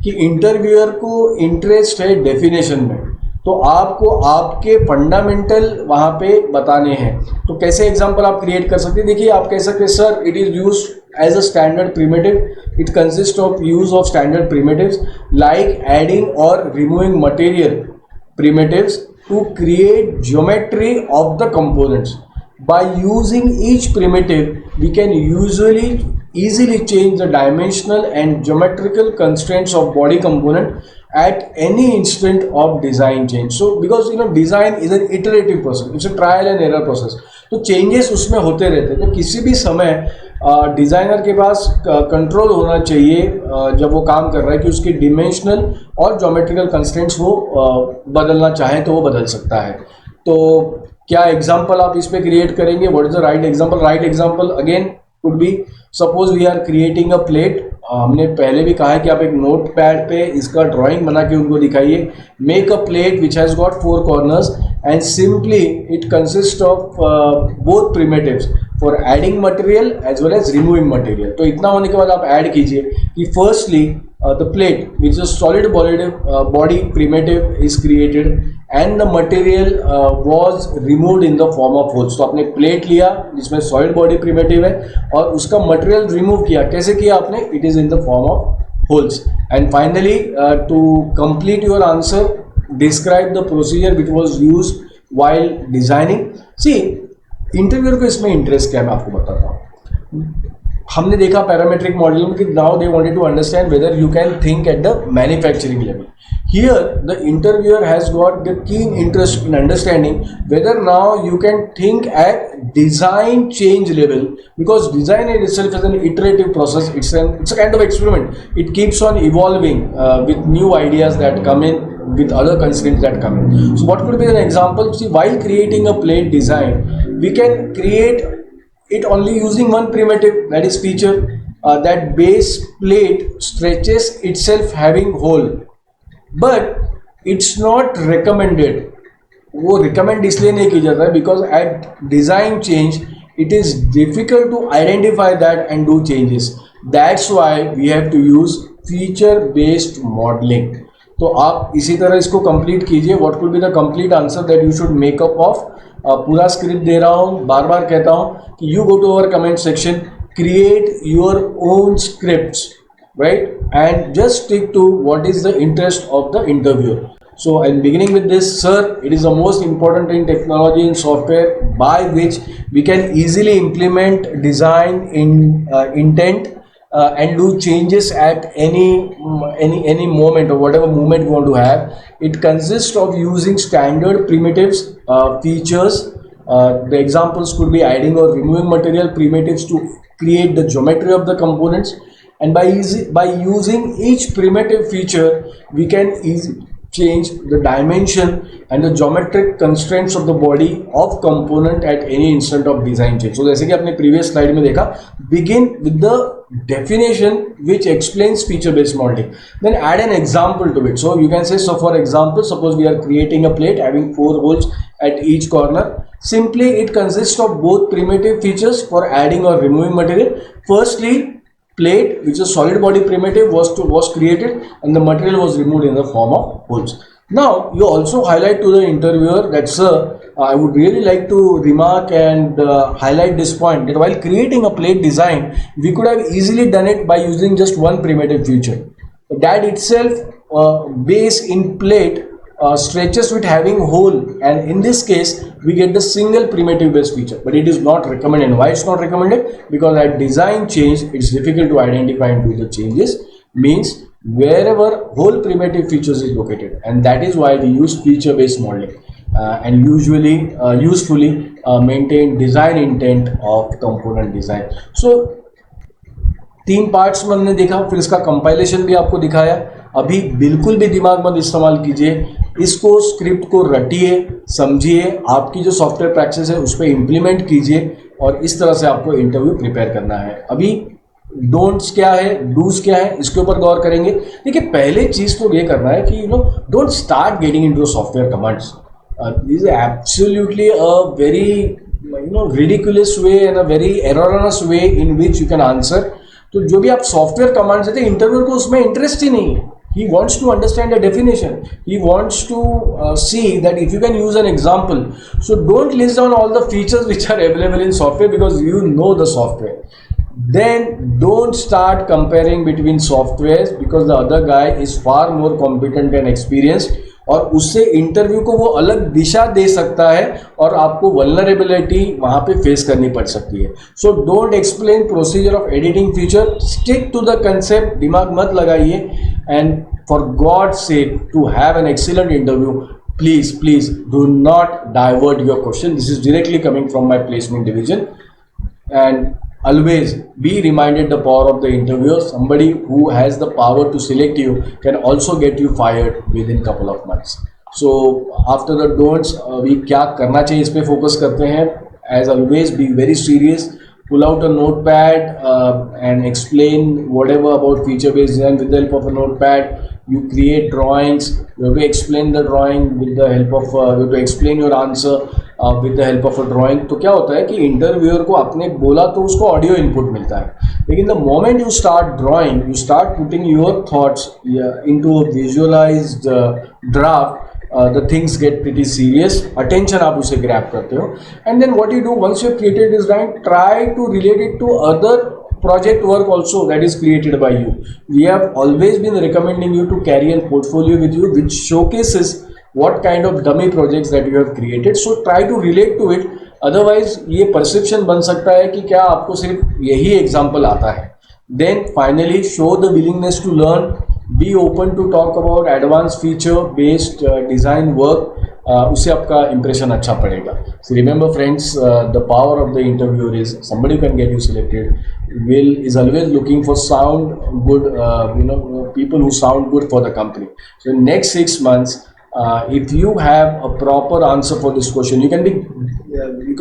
कि इंटरव्यूअर को इंटरेस्ट है डेफिनेशन में. तो आपको आपके फंडामेंटल वहाँ पे बताने हैं. तो कैसे एग्जांपल आप क्रिएट कर सकते हैं. देखिए आप कह सकते हैं sir it is use as a standard primitive. It consist of use of standard primitives like adding or removing material primitives to create geometry of the components. By using each primitive, we can easily change the dimensional and geometrical constraints of body component at any instant of design change. So because design is an iterative process, it's a trial and error process. तो changes उसमें होते रहते हैं। तो किसी भी समय designer के पास कंट्रोल होना चाहिए जब वो काम कर रहा है कि उसकी डिमेंशनल और ज्योमेट्रिकल कंस्ट्रेंट्स वो बदलना चाहे तो वो बदल सकता है। तो क्या एग्जाम्पल आप इस पे क्रिएट करेंगे? What is the right example? Right example again could be, suppose we are creating a plate. हमने पहले भी कहा है कि आप एक नोट पैड पे इसका ड्राइंग बना के उनको दिखाइए। Make a plate which has got 4 corners and simply it consist of both primitives for adding material as well as removing material. तो इतना होने के बाद आप ऐड कीजिए कि firstly the plate which is solid body primitive is created and the material was removed in the form of holes। तो आपने प्लेट लिया जिसमें solid body primitive है और उसका मटेरियल रिमूव किया। कैसे किया आपने? It is in the form of holes. And finally to complete your answer, describe the procedure which was use while designing. See, interviewer को इसमें इंटरेस्ट क्या है मैं आपको बताता हूँ। हमने देखा पैरामेट्रिक मॉडलिंग कि now they wanted to understand whether you can think at the manufacturing level. Here the interviewer has got the keen interest in understanding whether now you can think at design change level, because design in itself is an iterative process. It's a kind of experiment. It keeps on evolving with new ideas that come in, with other constraints that come in. So what could be an example? See, while creating a plate design, we can create it only using one primitive, that is feature, that base plate stretches itself having hole, but it's not recommended. वो recommend इसलिए नहीं की जाता है because at design change it is difficult to identify that and do changes. That's why we have to use feature based modelling. तो आप इसी तरह इसको कंप्लीट कीजिए। What could be the complete answer that you should make up of? पूरा script दे रहा हूँ, बार बार कहता हूँ कि you go to our comment section, create your own scripts, right, and just stick to what is the interest of the interviewer. So I'm beginning with this, sir. It is the most important in technology and software by which we can easily implement design in intent and do changes at any moment or whatever movement we want to have. It consists of using standard primitives, features. The examples could be adding or removing material primitives to create the geometry of the components. And by using each primitive feature, we can easily change the dimension and the geometric constraints of the body of component at any instant of design change. So जैसे कि आपने previous slide में देखा, begin with the definition which explains feature based modeling, then add an example to it. So you can say, so for example, suppose we are creating a plate having 4 holes at each corner. Simply it consists of both primitive features for adding or removing material. Firstly, plate which is solid body primitive was created and the material was removed in the form of holes. Now you also highlight to the interviewer that, sir, I would really like to remark and highlight this point that while creating a plate design, we could have easily done it by using just one primitive feature. That itself base in plate stretches with having hole, and in this case we get the single primitive based feature, but it is not recommended. Why it's not recommended? Because at design change it's difficult to identify and do the changes, means wherever whole primitive features is located, and that is why we use feature based modeling and usually usefully maintain design intent of component design. So 3 parts में हमने देखा, फिर इसका compilation भी आपको दिखाया। अभी बिल्कुल भी दिमाग मत इस्तेमाल कीजिए, इसको स्क्रिप्ट को रटिए, समझिए, आपकी जो सॉफ्टवेयर प्रैक्टिस है उस पर इम्प्लीमेंट कीजिए और इस तरह से आपको इंटरव्यू प्रिपेयर करना है। अभी डोंट्स क्या है, डूज क्या है, इसके ऊपर गौर करेंगे। देखिए, पहले चीज़ तो ये करना है कि don't start getting into software commands. This is absolutely a very ridiculous way and a very erroneous way in which you can answer. तो जो भी आप सॉफ्टवेयर कमांड्स देते हैं, इंटरव्यूअर को उसमें इंटरेस्ट ही नहीं है। He wants to understand the definition. He wants to see that if you can use an example. So don't list down all the features which are available in software because you know the software. Then don't start comparing between softwares because the other guy is far more competent and experienced. और उससे interview को वो अलग दिशा दे सकता है और आपको vulnerability वहाँ पे फेस करनी पड़ सकती है। So don't explain procedure of editing feature, stick to the concept, दिमाग मत लगाइए। And for God sake, to have an excellent interview, please do not divert your question. This is directly coming from my placement division. And always be reminded the power of the interviewer. Somebody who has the power to select you can also get you fired within couple of months. So after the don'ts, we क्या करना चाहिए इस पे focus करते हैं. As always, be very serious. Pull out a notepad and explain whatever about feature-based design with the help of a notepad. You create drawings. You have to explain the drawing with the help of. You have to explain your answer with the help of a drawing. तो क्या होता है कि interviewer को आपने बोला तो उसको ऑडियो इनपुट मिलता है, लेकिन the moment you start drawing, you start putting your thoughts into a visualised draft, the things get pretty serious. Attention आप उसे grab करते हो. And then what you do once you have created this drawing, try to relate it to other project work also that is created by you. We have always been recommending you to carry a portfolio with you which showcases what kind of dummy projects that you have created. So try to relate to it. Otherwise ये perception बन सकता है कि क्या आपको सिर्फ यही example आता है. Then finally show the willingness to learn. Be open to talk about advanced feature based design work. उससे आपका impression अच्छा पड़ेगा. So remember friends, the power of the interviewer is somebody who can get you selected. Will is always looking for sound good, people who sound good for the company. So in next 6 months, if you have a proper answer for this question, you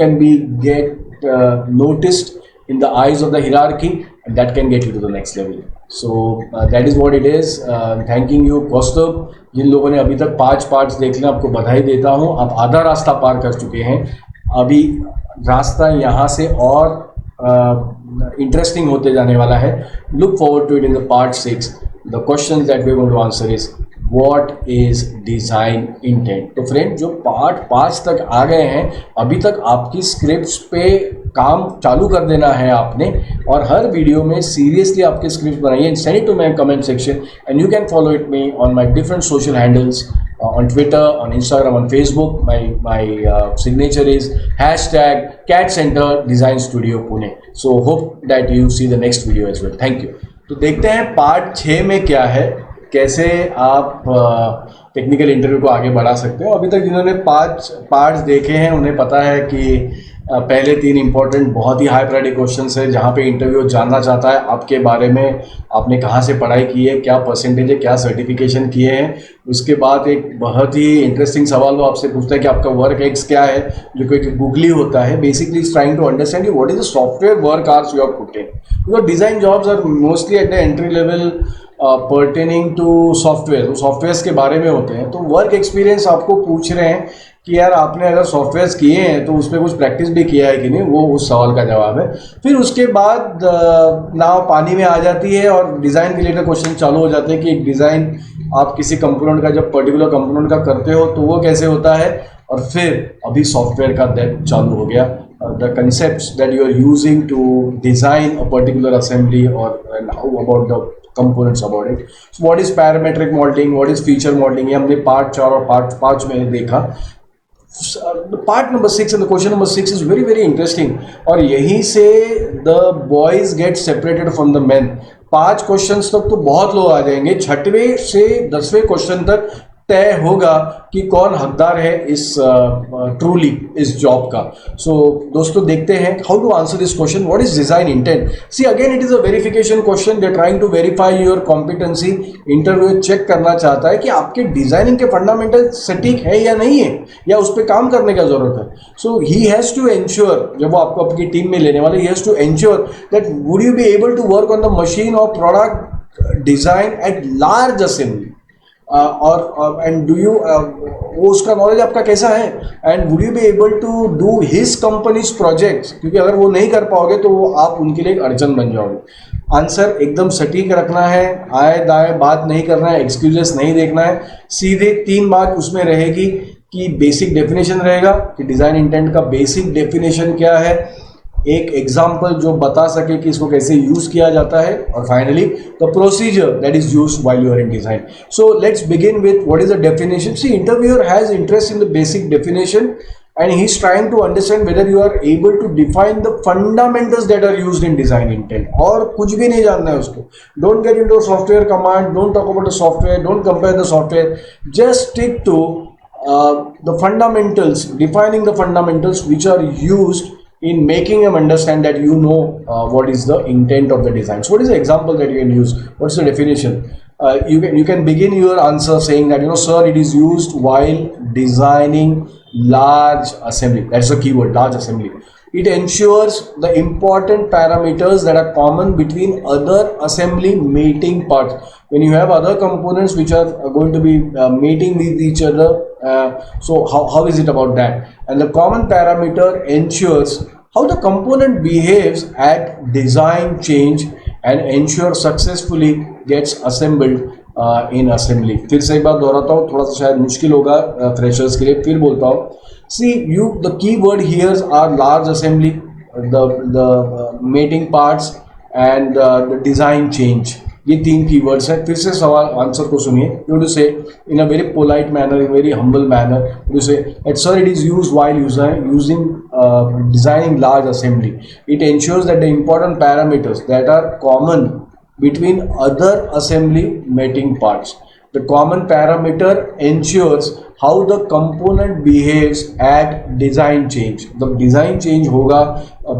can be get noticed in the eyes of the hierarchy, and that can get you to the next level. So that is what it is. Thanking you कौस्तुभ. जिन लोगों ने अभी तक 5 parts देख लिया, आपको बधाई देता हूँ. आप आधा रास्ता पार कर चुके हैं. अभी रास्ता यहाँ से और इंटरेस्टिंग होते जाने वाला है. Look forward to it in the part 6. The questions that we going to answer is what is design intent. तो फ्रेंड जो पार्ट 5 तक आ गए हैं, अभी तक आपकी स्क्रिप्ट्स पे काम चालू कर देना है आपने, और हर वीडियो में सीरियसली आपके स्क्रिप्ट बनाइए and send it to my comment section. And you can follow it me on my different social handles, on Twitter, on Instagram, on Facebook. My signature is #CAD Center Design Studio Pune. So hope that you see the next video as well. Thank you. तो देखते हैं part 6 में क्या है, कैसे आप technical interview को आगे बढ़ा सकते हो. अभी तक जिन्होंने 5 पार्ट्स देखे हैं उन्हें पता है कि पहले 3 इंपॉर्टेंट बहुत ही हाई प्रायोरिटी क्वेश्चंस है, जहाँ पे इंटरव्यू जानना चाहता है आपके बारे में, आपने कहाँ से पढ़ाई की है, क्या परसेंटेज है, क्या सर्टिफिकेशन किए हैं. उसके बाद एक बहुत ही इंटरेस्टिंग सवाल वो आपसे पूछता है कि आपका वर्क एक्स क्या है, जो कोई गूगली होता है. Basically is trying to understand you what is the software work hours you are putting, because design jobs are mostly at the entry level pertaining to software. वो सॉफ्टवेयर्स के बारे में होते हैं. तो वर्क एक्सपीरियंस आपको पूछ रहे हैं कि यार आपने अगर सॉफ्टवेयर्स किए हैं तो उस पर कुछ प्रैक्टिस भी किया है कि नहीं, वो उस सवाल का जवाब है. फिर उसके बाद नाव पानी में आ जाती है और डिज़ाइन रिलेटेड क्वेश्चन चालू हो जाते हैं कि एक डिज़ाइन आप किसी कंपोनेंट का जब पर्टिकुलर कंपोनेंट का करते हो तो वो कैसे होता है, और फिर अभी सॉफ्टवेयर का डेप्थ चालू हो गया. The concepts that you are using to design a particular assembly और how about the components about it. So what is parametric modeling, what is feature modeling, ये हमने पार्ट 4 और पार्ट 5 में देखा. Part number 6 and the question number 6 is very very interesting, और यहीं से the boys get separated from the main. 5 questions तक तो बहुत लोग आ जाएंगे, 6वें से 10वें क्वेश्चन तक तय होगा कि कौन हकदार है इस ट्रूली इस जॉब का. सो दोस्तों देखते हैं how to answer this question, what is design intent. See again it is a verification question. They are trying to verify your competency. Interview check करना चाहता है कि आपके डिजाइनिंग के फंडामेंटल सटीक है या नहीं है, या उस पर काम करने का जरूरत है. So he has to ensure, जब वो आपको अपनी टीम में लेने वाले, he has to ensure that would you be able to work on the machine और product design at large assembly, और एंड डू यू वो उसका नॉलेज आपका कैसा है, and would you be able to do his companies projects, क्योंकि अगर वो नहीं कर पाओगे तो वो आप उनके लिए एक अड़चन बन जाओगे. आंसर एकदम सटीक रखना है, आए दाएं बात नहीं करना है, एक्सक्यूजेस नहीं देखना है. सीधे 3 बात उसमें रहेगी कि बेसिक डेफिनेशन रहेगा कि डिज़ाइन इंटेंट का बेसिक डेफिनेशन क्या है, एक एग्जाम्पल जो बता सके कि इसको कैसे यूज किया जाता है, और finally the procedure that is used while you are in design. So let's begin with what is the definition. See interviewer has interest in the basic definition and he is trying to understand whether you are able to define the fundamentals that are used in design intent. और कुछ भी नहीं जानना है उसको. Don't get into a software command, don't talk about the software, don't compare the software, just stick to the fundamentals, defining the fundamentals which are used in making them understand that you know what is the intent of the design. So what is the example that you can use? What's the definition? You can begin your answer saying that, sir, it is used while designing large assembly. That's the keyword, large assembly. It ensures the important parameters that are common between other assembly mating parts. When you have other components which are going to be mating with each other, so how is it about that? And the common parameter ensures how the component behaves at design change and ensure successfully gets assembled in assembly. फिर से एक बार दोहराता हूँ, थोड़ा सा शायद मुश्किल होगा फ्रेशर्स के लिए, फिर बोलता हूँ. See, the key word here are large assembly, the mating parts and the design change. ये तीन keywords हैं. फिर से सवाल आंसर को सुनिए. You have to say in a very polite manner, in a very humble manner. You have to say that, sir, it is used while using designing large assembly. It ensures that the important parameters that are common between other assembly mating parts. The common parameter ensures how the component behaves at design change. जब design change होगा,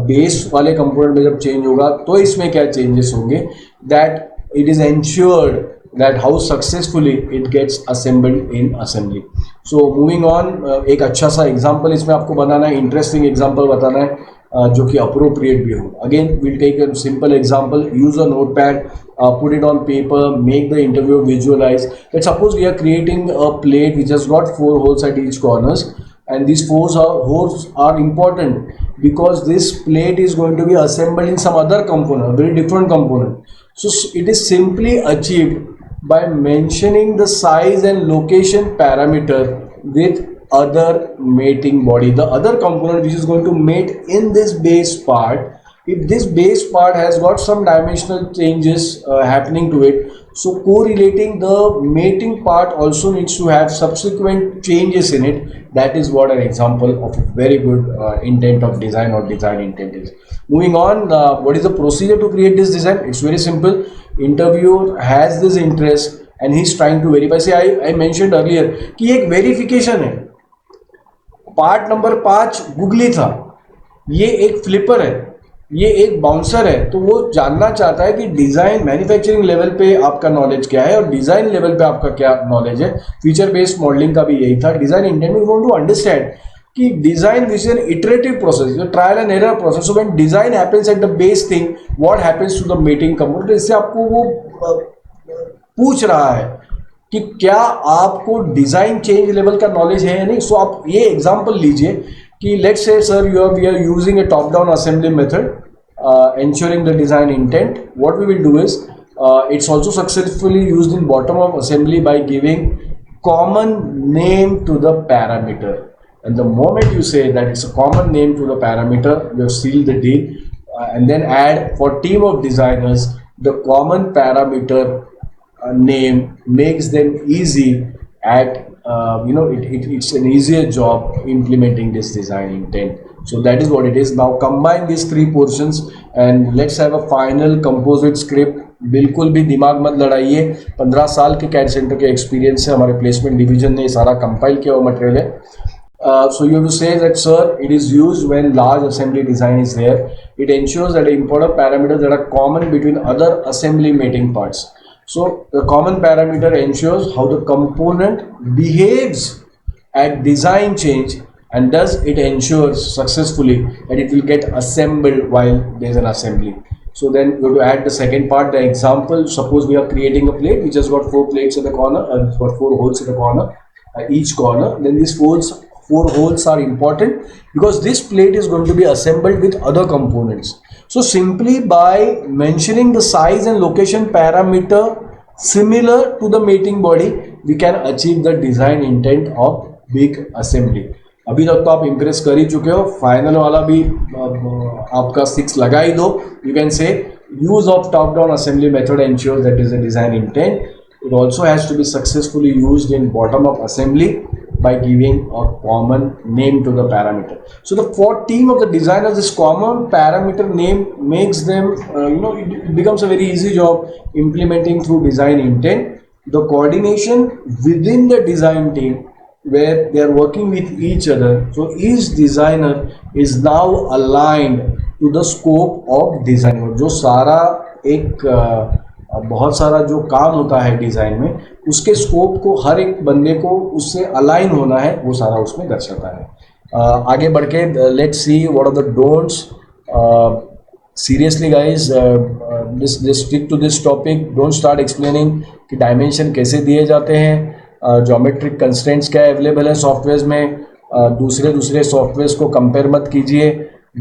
base वाले component में जब change होगा, तो इसमें क्या changes होंगे? That it is ensured that how successfully it gets assembled in assembly. So moving on, एक अच्छा सा example इसमें आपको बनाना है, interesting example बताना है जो कि appropriate भी हो. Again, we'll take a simple example. Use a notepad, put it on paper, make the interview visualize. Let's suppose we are creating a plate which has got 4 holes at each corners, and these holes are important because this plate is going to be assembled in some other component, a very different component. So it is simply achieved by mentioning the size and location parameter with other mating body. The other component which is going to mate in this base part, if this base part has got some dimensional changes happening to it, so correlating the mating part also needs to have subsequent changes in it. That is what an example of a very good intent of design or design intent is. Moving on, what is the procedure to create this design? It's very simple. Interviewer has this interest and he's trying to verify. See, I mentioned earlier कि एक verification है. Part number 5 googly था, ये एक flipper है, ये एक bouncer है. तो वो जानना चाहता है कि डिजाइन मैन्युफैक्चरिंग लेवल पे आपका नॉलेज क्या है और डिजाइन लेवल पे आपका क्या नॉलेज है. फीचर बेस्ड मॉडलिंग का भी यही था. Design intent we want to understand कि design which an iterative process, trial and error process. So when design happens at the base thing, what happens to the mating component. इससे आपको वो पूछ रहा है कि क्या आपको डिजाइन चेंज लेवल का नॉलेज है या नहीं. सो आप ये एग्जांपल लीजिए कि let's say sir we are using a top down assembly method ensuring the design intent. What we will do is it's also successfully used in bottom of assembly by giving common name to the parameter. And the moment you say that it's a common name to the parameter, you have sealed the deal. And then add for team of designers, the common parameter name makes them easy at it's an easier job implementing this design intent. So that is what it is. Now combine these 3 portions and let's have a final composite script. बिल्कुल भी दिमाग मत लड़ाइए. 15 साल के CAD centre के experience से हमारे placement division ने सारा कंपाइल किया हुआ मटेरियल है. So you have to say that, sir, it is used when large assembly design is there. It ensures that the important parameters that are common between other assembly mating parts. So the common parameter ensures how the component behaves at design change, and thus it ensures successfully that it will get assembled while there is an assembly. So then you have to add the second part, the example. Suppose we are creating a plate which has got 4 plates in the corner, it's got 4 holes in the corner, each corner. Then these 4 holes are important because this plate is going to be assembled with other components. So simply by mentioning the size and location parameter similar to the mating body, we can achieve the design intent of big assembly. अभी तक तो आप impress कर ही चुके हो. Final वाला भी आपका 6 लगा ही दो. You can say use of top down assembly method ensures that is a design intent. It also has to be successfully used in bottom up assembly by giving a common name to the parameter. So the for team of the designers, this common parameter name makes them, it becomes a very easy job implementing through design intent. The coordination within the design team where they are working with each other. So each designer is now aligned to the scope of design work. जो सारा एक बहुत सारा जो काम होता है design में, उसके स्कोप को हर एक बंदे को उससे अलाइन होना है, वो सारा उसमें दर्शाता है. आगे बढ़ के let's see what are the don'ts. Seriously guys, just stick to this topic. Don't start explaining कि डायमेंशन कैसे दिए जाते हैं, ज्योमेट्रिक कंस्ट्रेंट्स क्या अवेलेबल है सॉफ्टवेयर में, दूसरे सॉफ्टवेयर को कंपेयर मत कीजिए.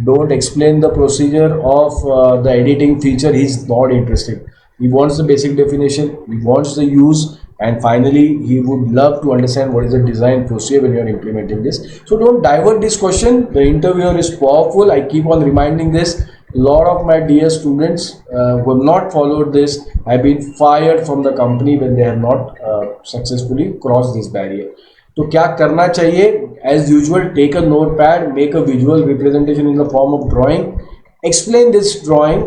Don't explain the procedure of the editing feature. He is not interested. He wants the basic definition, he wants the use, and finally he would love to understand what is the design procedure when you are implementing this. So don't divert this question. The interviewer is powerful. I keep on reminding this. A lot of my dear students who have not followed this have been fired from the company when they have not successfully crossed this barrier. तो क्या करना चाहिए? As usual, take a notepad, make a visual representation in the form of drawing. Explain this drawing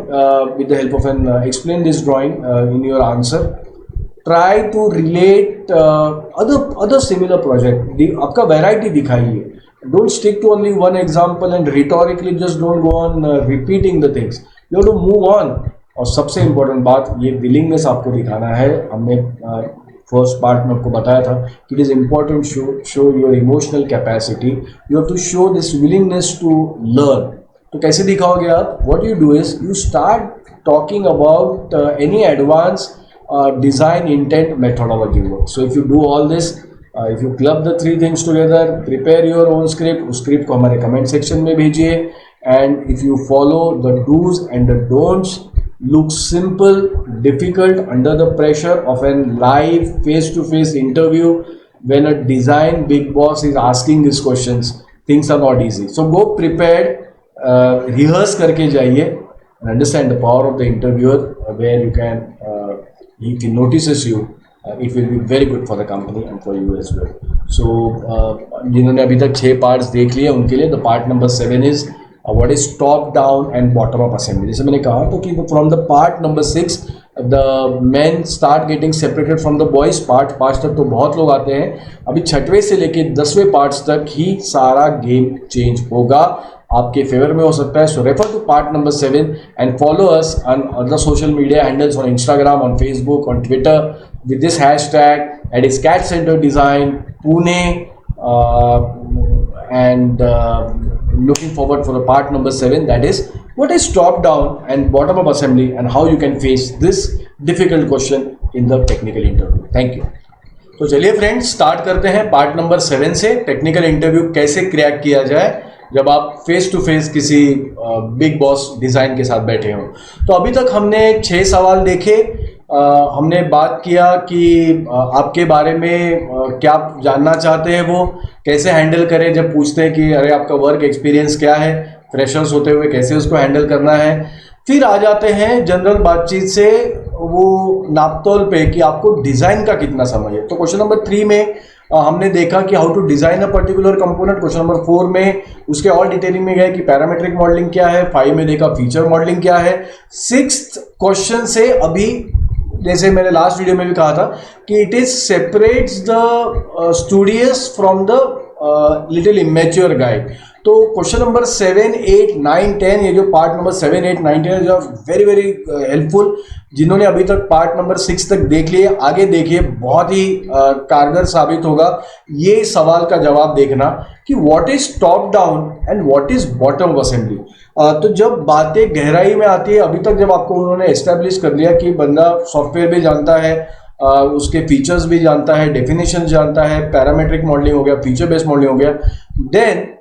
with the help of explain this drawing in your answer. Try to relate other similar project. आपका variety दिखाइए. Don't stick to only one example and rhetorically just don't go on repeating the things. You have to move on. और सबसे important बात, ये willingness आपको दिखाना है. हमने फर्स्ट पार्ट में आपको बताया था कि it is important to show your emotional capacity. You have to show this willingness to learn. तो कैसे दिखाओगे आप? What you do is you start talking about any advanced design intent methodology work. So if you do all this, if you club the three things together, prepare your own script. उस script को हमारे comment section में भेजिए. And if you follow the do's and the don'ts, look simple, difficult under the pressure of a live face-to-face interview. When a design big boss is asking these questions, things are not easy. So go prepared. Rehearse करके जाइए and understand the power of the interviewer, where you can if he notices you, it will be very good for the company and for you as well. So जिन्होंने अभी तक 6 parts देख लिए उनके लिए the part number 7 is what is top down and bottom up assembly. जैसे मैंने कहा तो कि from the part number 6 the main start getting separated from the boys. Part 5 तक तो बहुत लोग आते हैं. अभी 6वें से लेके 10वें पार्ट्स तक ही सारा गेम चेंज होगा, आपके फेवर में हो सकता है. So refer to part number 7 and follow us on other social media handles on Instagram, on Facebook, on Twitter with this hashtag. That is CAD Center Design Pune, and looking forward for the part number 7, that is what is top down and bottom up assembly and how you can face this difficult question in the technical interview. Thank you. तो चलिए friends start करते हैं part number 7 से. Technical interview कैसे crack किया जाए जब आप फेस टू फेस किसी बिग बॉस डिज़ाइन के साथ बैठे हो. तो अभी तक हमने 6 सवाल देखे. हमने बात किया कि आपके बारे में क्या जानना चाहते हैं, वो कैसे हैंडल करें जब पूछते हैं कि अरे आपका वर्क एक्सपीरियंस क्या है, फ्रेशर्स होते हुए कैसे उसको हैंडल करना है. फिर आ जाते हैं जनरल बातचीत से वो नापतोल पे कि आपको डिज़ाइन का कितना समझ है. तो क्वेश्चन नंबर 3 में हमने देखा कि how to design a particular component. Question number 4 में उसके और डिटेलिंग में गए कि पैरामेट्रिक मॉडलिंग क्या है. 5 में देखा फीचर मॉडलिंग क्या है. 6th क्वेश्चन से अभी जैसे मैंने लास्ट वीडियो में भी कहा था कि it is separates the studious from the little immature guy. तो क्वेश्चन नंबर 7, 8, 9, 10, ये जो पार्ट नंबर 7, 8, 9, 10 जो वेरी वेरी हेल्पफुल. जिन्होंने अभी तक पार्ट नंबर 6 तक देख लिए, आगे देखिए, बहुत ही कारगर साबित होगा ये सवाल का जवाब देखना कि what is top down and what is bottom assembly. तो जब बातें गहराई में आती है, अभी तक जब आपको उन्होंने एस्टेब्लिश कर लिया कि बंदा सॉफ्टवेयर भी जानता है, उसके फीचर्स भी जानता है, डेफिनेशन जानता है, पैरामेट्रिक मॉडलिंग हो गया, फीचर बेस्ड मॉडलिंग हो गया, then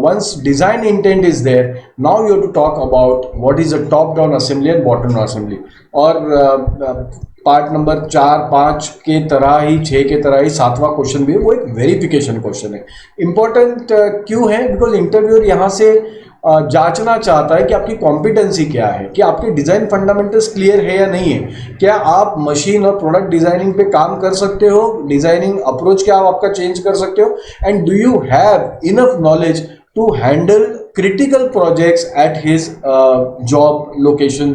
once design intent is there, now you have to talk about what is a top down assembly and bottom down assembly. और पार्ट नंबर 4, 5 के तरह ही 6 के तरह ही 7वां क्वेश्चन भी है, वो एक वेरिफिकेशन क्वेश्चन है. इंपॉर्टेंट क्यों है? बिकॉज इंटरव्यूअर यहाँ से जांचना चाहता है कि आपकी कॉम्पिटेंसी क्या है, कि आपके डिज़ाइन फंडामेंटल्स क्लियर है या नहीं है, क्या आप मशीन और प्रोडक्ट डिज़ाइनिंग पे काम कर सकते हो, डिज़ाइनिंग अप्रोच क्या आप आपका चेंज कर सकते हो, and do you have enough knowledge to handle critical projects at his job location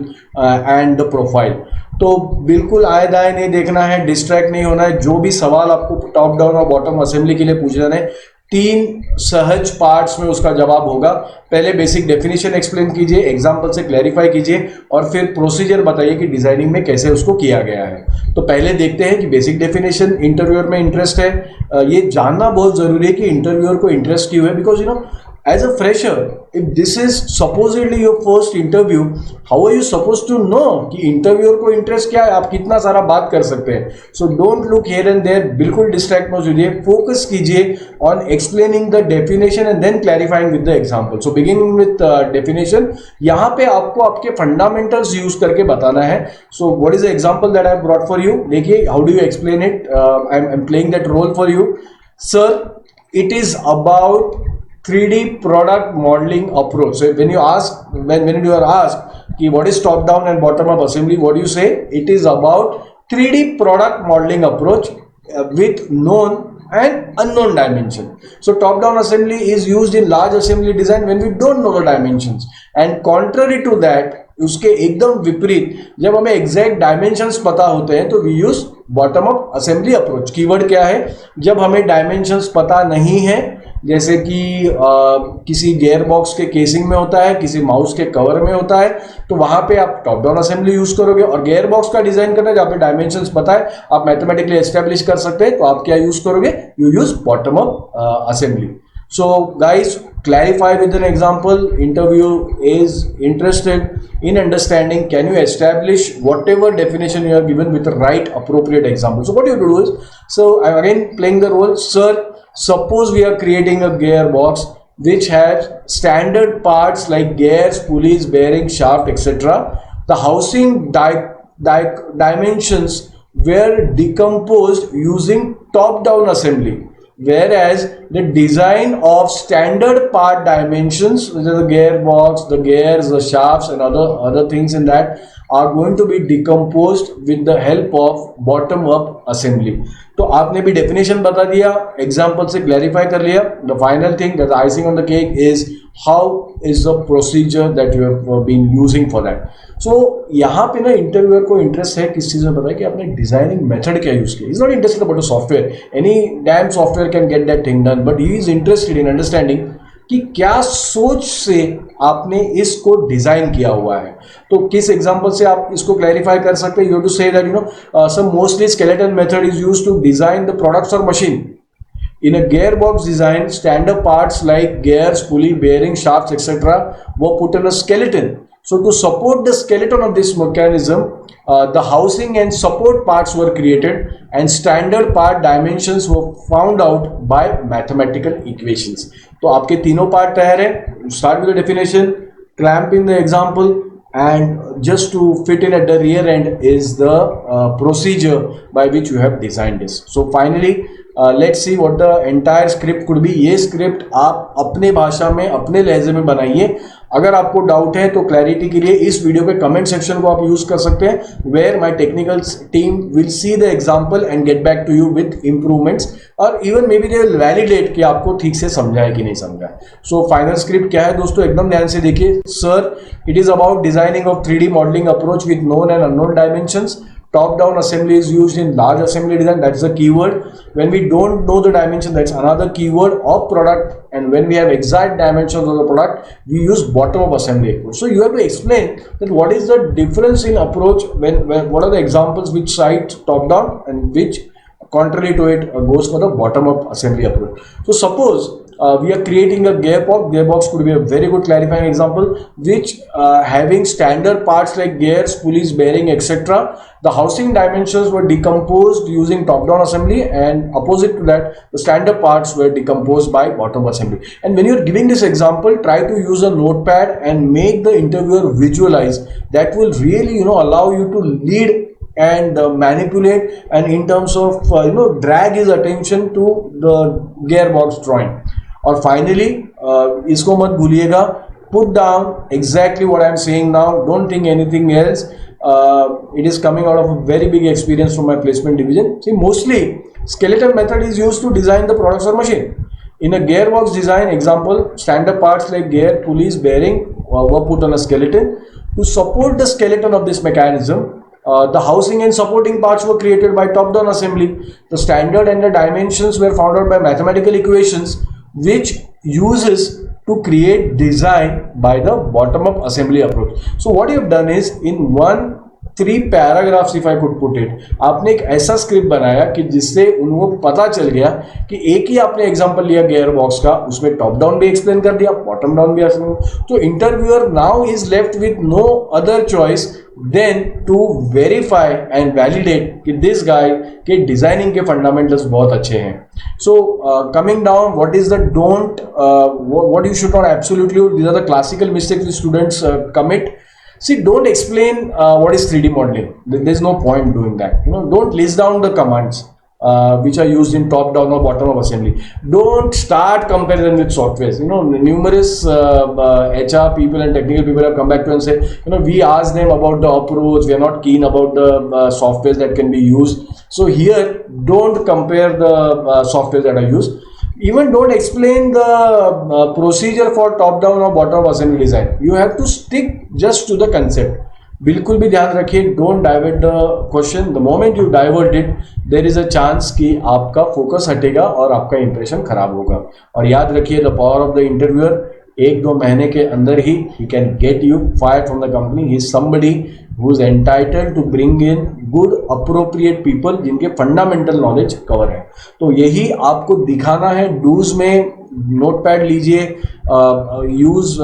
and the profile. तो बिल्कुल आए दाएं नहीं देखना है, डिस्ट्रैक्ट नहीं होना है। जो भी सवाल आपको टॉप डाउन और बॉटम असेंबली के लिए पूछना है, 3 सहज पार्ट्स में उसका जवाब होगा। पहले बेसिक डेफिनेशन एक्सप्लेन कीजिए, एग्जांपल से क्लैरिफाई कीजिए, और फिर प्रोसीजर बताइए कि डिजाइनिंग में कैसे उसको किया गया है। तो पहले देखते हैं कि बेसिक डेफिनेशन, इंटरव्यूअर में इंटरेस्ट है, ये जानना बहुत जरूरी है कि इंटरव्यूअर को इंटरेस्ट क्यों है। Because as a fresher, if this is supposedly your first interview, how are you supposed to know कि इंटरव्यूअर को इंटरेस्ट क्या है, आप कितना सारा बात कर सकते हैं। So don't look here and there, बिल्कुल डिस्ट्रैक्ट मत होइए, फोकस कीजिए on explaining the definition and then clarifying with the example. So beginning with definition, यहाँ पे आपको आपके फंडामेंटल्स यूज करके बताना है। So what is the example that I have brought for you. देखिए, how do you explain it, I am playing that role for you. Sir, it is about 3D product modeling approach. So when you ask, when you are asked कि what is top down and bottom up assembly, what do you say? It is about 3D product modeling approach with known and unknown dimension. So top down assembly is used in large assembly design when we don't know the dimensions, and contrary to that, उसके एकदम विपरीत, जब हमें exact dimensions पता होते हैं तो we use bottom up assembly approach. Keyword क्या है, जब हमें डायमेंशंस पता नहीं है, जैसे कि किसी गियर बॉक्स के केसिंग में होता है, किसी माउस के कवर में होता है, तो वहां पे आप टॉप डाउन असेंबली यूज करोगे। और गियर बॉक्स का डिजाइन करना है जहाँ पे डायमेंशंस पता है, आप मैथमेटिकली एस्टेब्लिश कर सकते हैं, तो आप क्या यूज करोगे, you use bottom up assembly. So guys, clarify with an example. Interview is interested in understanding, can you establish whatever definition you are given with the right appropriate example. So what you have to do is, so I'm again playing the role. Sir, suppose we are creating a gearbox which has standard parts like gears, pulleys, bearing, shaft, etc. The housing dimensions were decomposed using top down assembly, whereas the design of standard part dimensions, which are the gearbox, the gears, the shafts, and other things in that, are going to be decomposed with the help of bottom up assembly. तो आपने भी definition बता दिया, example से clarify कर लिया। The final thing, the icing on the cake is how is the procedure that you have been using for that. So यहाँ पे ना इंटरव्यूअर को इंटरेस्ट है किस चीज में, पता है कि आपने डिजाइनिंग मेथड क्या यूज किया। Is not interested about the software, any damn software can get that thing done, but he is interested in understanding कि क्या सोच से आपने इसको डिजाइन किया हुआ है। तो किस एग्जांपल से आप इसको क्लैरिफाई कर सकते हैं। You to say that some mostly skeleton method is used to design the products और machine. In a gearbox design, standard parts like gears, pulley, bearing, shafts, etc. were put in a skeleton. So to support the skeleton of this mechanism, the housing and support parts were created, and standard part dimensions were found out by mathematical equations. तो आपके तीनों part तैयार है। Start with the definition, clamp in the example, and just to fit in at the rear end is the procedure by which you have designed this. So finally, let's see what the entire script could be. ये script आप अपने भाषा में, अपने लहजे में बनाइए। अगर आपको डाउट है तो क्लैरिटी के लिए इस वीडियो के कमेंट सेक्शन को आप यूज कर सकते हैं, where my technical team will see the example and get back to you with improvements, और even maybe they will validate कि आपको ठीक से समझा है कि नहीं समझा है। सो फाइनल स्क्रिप्ट क्या है दोस्तों, एकदम ध्यान से देखिए। Sir, it is about designing of 3D modelling approach with known and unknown dimensions. Top down assembly is used in large assembly design, that is a keyword. When we don't know the dimension, that's another keyword of product. And when we have exact dimensions of the product, we use bottom up assembly approach. So you have to explain that what is the difference in approach, when what are the examples which cite top down and which contrary to it goes for the bottom up assembly approach. So suppose we are creating a gearbox. Gearbox could be a very good clarifying example, which having standard parts like gears, pulleys, bearing, etc. The housing dimensions were decomposed using top-down assembly, and opposite to that, the standard parts were decomposed by bottom assembly. And when you are giving this example, try to use a notepad and make the interviewer visualize. That will really, allow you to lead and manipulate, and in terms of drag his attention to the gearbox drawing. और finally इसको मत भूलिएगा, put down exactly what I am saying now, don't think anything else. It is coming out of a very big experience from my placement division. See, mostly skeleton method is used to design the products or machine. In a gearbox design example, standard parts like gear, pulleys, bearing were put on a skeleton. To support the skeleton of this mechanism, The housing and supporting parts were created by top-down assembly. The standard and the dimensions were found out by mathematical equations, which uses to create design by the bottom-up assembly approach. So what you have done is, in 3 paragraphs if I could put it, आपने एक ऐसा script बनाया कि जिससे उनको पता चल गया कि एक ही आपने एग्जांपल लिया गियर बॉक्स का, उसमें टॉप डाउन भी एक्सप्लेन कर दिया, बॉटम डाउन भी एक्सप्लेन। तो interviewer now is left with no other choice than to verify and validate कि दिस गाय के डिजाइनिंग के फंडामेंटल्स बहुत अच्छे हैं। So coming down, what is the don't, what you should not absolutely, these are the classical mistakes students commit. See, don't explain what is 3D modeling. There's no point doing that. Don't list down the commands which are used in top down or bottom up assembly. Don't start comparison with softwares. Numerous HR people and technical people have come back to and say, we asked them about the approach. We are not keen about the softwares that can be used. So here, don't compare the softwares that are used. Even don't explain the procedure for top down or bottom up assembly design. You have to stick just to the concept. बिल्कुल भी ध्यान रखिए, don't divert the question. The moment you divert it, there is a chance कि आपका focus हटेगा और आपका impression खराब होगा. और याद रखिए, the power of the interviewer, 1-2 महीने के अंदर ही can get you fired from the company. He is somebody who is entitled to bring in good appropriate people जिनके फंडामेंटल नॉलेज कवर है. तो यही आपको दिखाना है. डूज में नोटपैड लीजिए, use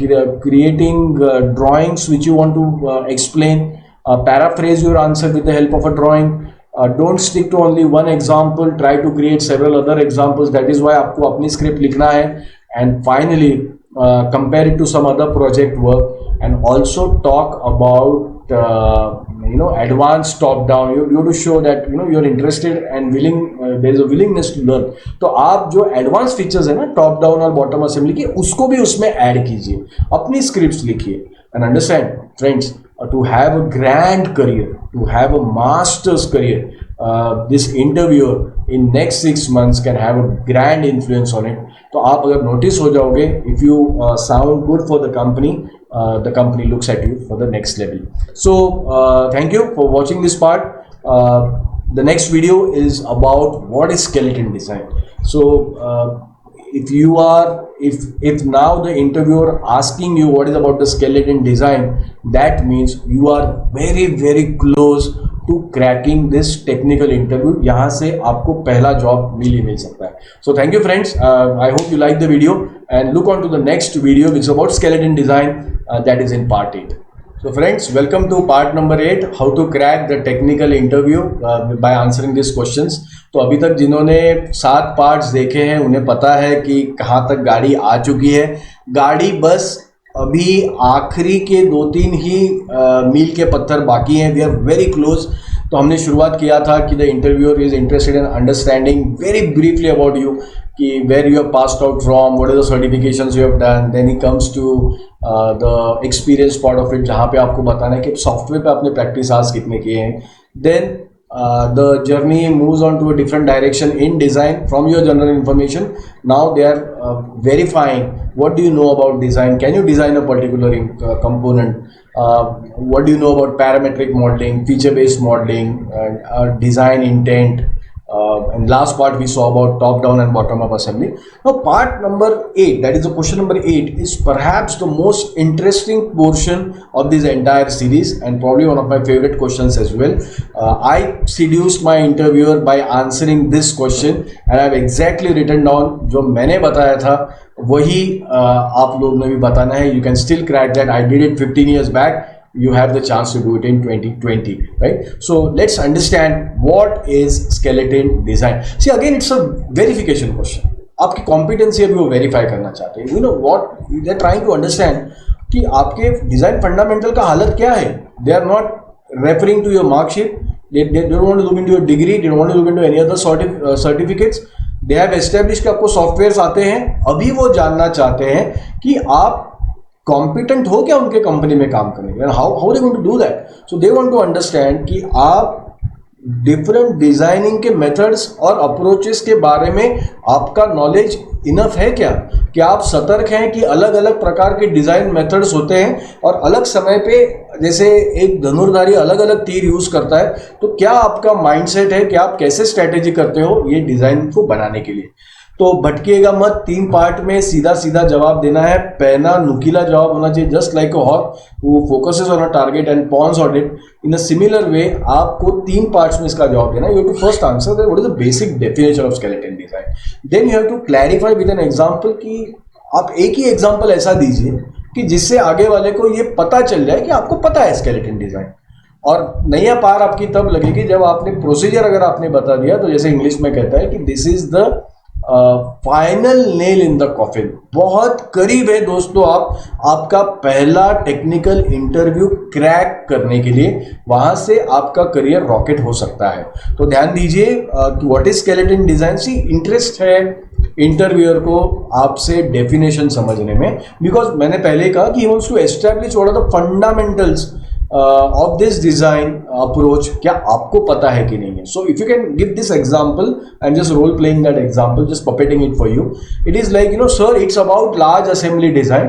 creating drawings which you want to explain, paraphrase your answer with the help of a drawing. Don't stick to only one example, try to create several other examples. That is why आपको अपनी script लिखना है. And finally, compare it to some other project work, and also talk about advanced top down. You have to show that you're interested and willing, there is a willingness to learn. तो आप जो advance features है ना top down और bottom assembly के, उसको भी उसमें ऐड कीजिए, अपनी स्क्रिप्ट्स लिखिए. And understand, friends, to have a grand career, to have a master's career, this interviewer in next 6 months can have a grand influence on it. तो आप अगर नोटिस हो जाओगे, if you sound good for the company looks at you for the next level. So thank you for watching this part. The next video is about what is skeleton design. So if now the interviewer asking you what is about the skeleton design, that means you are very very close to cracking this technical interview. यहाँ से आपको पहला job मिल सकता है. So thank you friends. I hope you like the video and look on to the next video which is about skeleton design, that is in part 8. So friends, welcome to part number 8, how to crack the technical interview by answering these questions. तो अभी तक जिन्होंने 7 parts देखे हैं उन्हें पता है कि कहाँ तक गाड़ी आ चुकी है. गाड़ी बस अभी आखिरी के 2-3 ही मील के पत्थर बाकी हैं. We are very close. तो हमने शुरुआत किया था कि the interviewer is interested in understanding very briefly about you, कि where you have passed out from, what is the certifications you have done. Then he comes to the experience part of it, जहाँ पे आपको बताना है कि software पे आपने practice hours कितने किए हैं. Then the journey moves on to a different direction in design from your general information. Now they are verifying what do you know about design. Can you design a particular component? What do you know about parametric modeling, feature based modeling, design intent, and last part we saw about top down and bottom up assembly. Now part number 8, that is the question number 8, is perhaps the most interesting portion of this entire series and probably one of my favorite questions as well. I seduced my interviewer by answering this question and I have exactly written down जो मैंने बताया था वही आप लोग ने भी बताना है. You can still crack that. I did it 15 years back. You have the chance to do it in 2020, right? So let's understand what is skeleton design. See, again, it's a verification question. आपकी competency अभी वो verify करना चाहते हैं. You know what they're trying to understand कि आपके design fundamental का हालत क्या है. They are not referring to your mark sheet. They don't want to look into your degree. They don't want to look into any other certificates. They have established कि आपको softwares आते हैं. अभी वो जानना चाहते हैं कि आप कॉम्पिटेंट हो क्या उनके कंपनी में काम करने के. How they going to do that. So they want to understand कि आप डिफरेंट डिजाइनिंग के मेथड्स और अप्रोचेस के बारे में आपका नॉलेज इनफ है क्या, क्या आप सतर्क हैं कि अलग अलग प्रकार के डिजाइन मेथड्स होते हैं और अलग समय पे जैसे एक धनुर्धारी अलग अलग तीर यूज करता है, तो क्या आपका माइंडसेट है कि आप कैसे स्ट्रेटेजी करते हो ये डिजाइन को बनाने के लिए। तो भटकिएगा मत, 3 पार्ट में सीधा सीधा जवाब देना है, पहना नुकीला जवाब होना चाहिए, just like a hawk who focuses on a target and pawns on it in a similar way। आपको 3 पार्ट्स में इसका जवाब देना है। You have to first answer that what is the basic definition of skeleton design, then you have to clarify with an example कि आप एक ही example ऐसा दीजिए कि जिससे आगे वाले को ये पता चल जाए कि आपको पता है स्केलेटन डिजाइन। और नैया पार आपकी तब लगेगी जब आपने प्रोसीजर अगर आपने बता दिया, तो जैसे इंग्लिश में कहता है कि this is the final nail in the coffin. बहुत करीब है दोस्तों आप आपका पहला टेक्निकल इंटरव्यू क्रैक करने के लिए, वहां से आपका करियर रॉकेट हो सकता है। तो ध्यान दीजिए कि what is skeleton design. See interest है इंटरव्यूअर को आपसे डेफिनेशन समझने में, बिकॉज मैंने पहले कहा कि he wants to establish what are the fundamentals of this design approach, क्या आपको पता है कि नहीं है। So if you can give this example, I'm just role playing that example, just puppeting it for you. It is like, sir, it's about large assembly design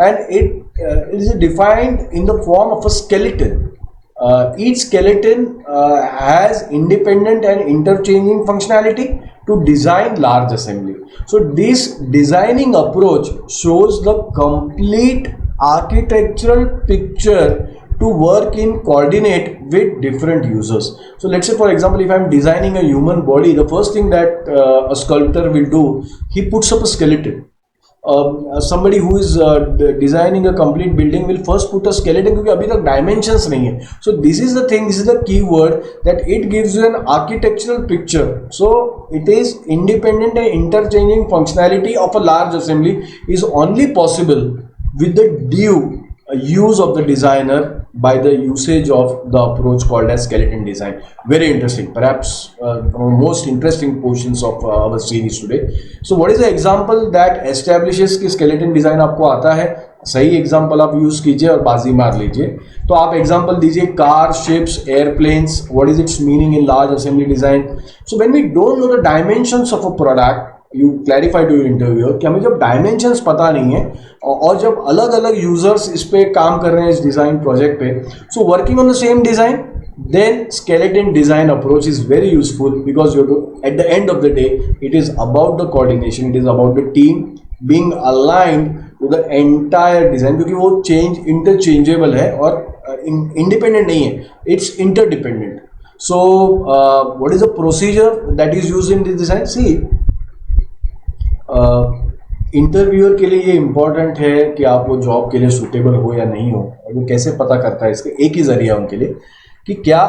and it is defined in the form of a skeleton. Each skeleton has independent and interchanging functionality to design large assembly. So this designing approach shows the complete architectural picture to work in coordinate with different users. So let's say for example, if I'm designing a human body, the first thing that a sculptor will do, he puts up a skeleton. Somebody who is designing a complete building will first put a skeleton, क्योंकि अभी तक dimensions नहीं है। So this is the thing, this is the key word, that it gives you an architectural picture. So it is independent and interchanging functionality of a large assembly is only possible with the due use of the designer by the usage of the approach called as skeleton design. Very interesting, perhaps one of the most interesting portions of our series today. So what is the example that establishes कि skeleton design आपको आता है? सही example आप use कीजिए और बाजी मार लीजिए। तो आप एग्जाम्पल दीजिए car, ships, airplanes, what is its meaning in large assembly design. So when we don't know the dimensions of a product, you clarify to your interviewer कि हमें जब डायमेंशंस पता नहीं है और जब अलग अलग यूजर्स इस पे काम कर रहे हैं इस डिजाइन प्रोजेक्ट पे, so working on the same design, then skeleton design approach is very useful because you have to, at the end of the day, it is about the coordination, it is about the team being aligned to the entire design, क्योंकि वो change interchangeable है और independent नहीं है, it's interdependent. So what is the procedure that is used in this design? See interviewer के लिए ये important है कि आप वो जॉब के लिए सूटेबल हो या नहीं हो, और वो कैसे पता करता है इसका एक ही जरिया उनके लिए कि क्या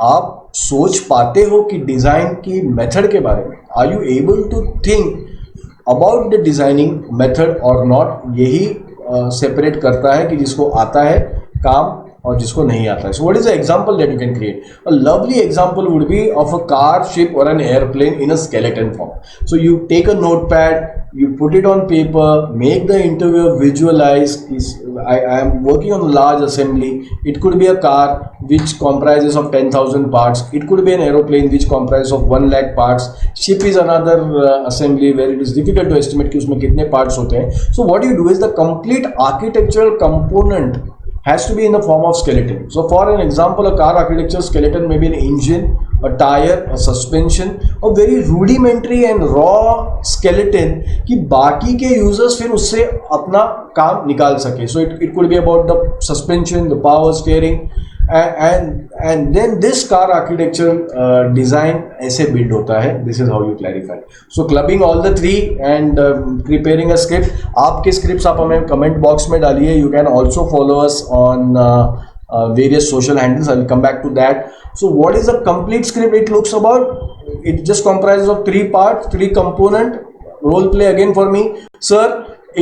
आप सोच पाते हो कि डिज़ाइन की मेथड के बारे में, are you able to think about the designing method और नॉट। यही सेपरेट करता है कि जिसको आता है काम और जिसको नहीं आता है। So what is the example that you can create? A lovely example would be of a car, ship और an airplane in a skeleton form. So you take a notepad, you put it on paper, make the interviewer visualize I am working on a large assembly. It could be a car which comprises of 10,000 parts. It could be an aeroplane which comprises of 1 lakh parts. Ship is another assembly where it is difficult to estimate कि उसमें कितने parts होते हैं. So what you do is the complete architectural component has to be in the form of skeleton. So for an example, a car architecture skeleton may be an engine, a tire, a suspension, a very rudimentary and raw skeleton कि बाकी के users फिर उससे अपना काम निकाल सके. So it could be about the suspension, the power steering, and then this car architecture design ऐसे build होता है. This is how you clarify. So clubbing all the three and preparing a script. आपके scripts आप हमें comment box में डालिए. You can also follow us on various social handles. I'll come back to that. So what is the complete script? It looks about, it just comprises of 3 parts, 3 component. Role play again for me, sir.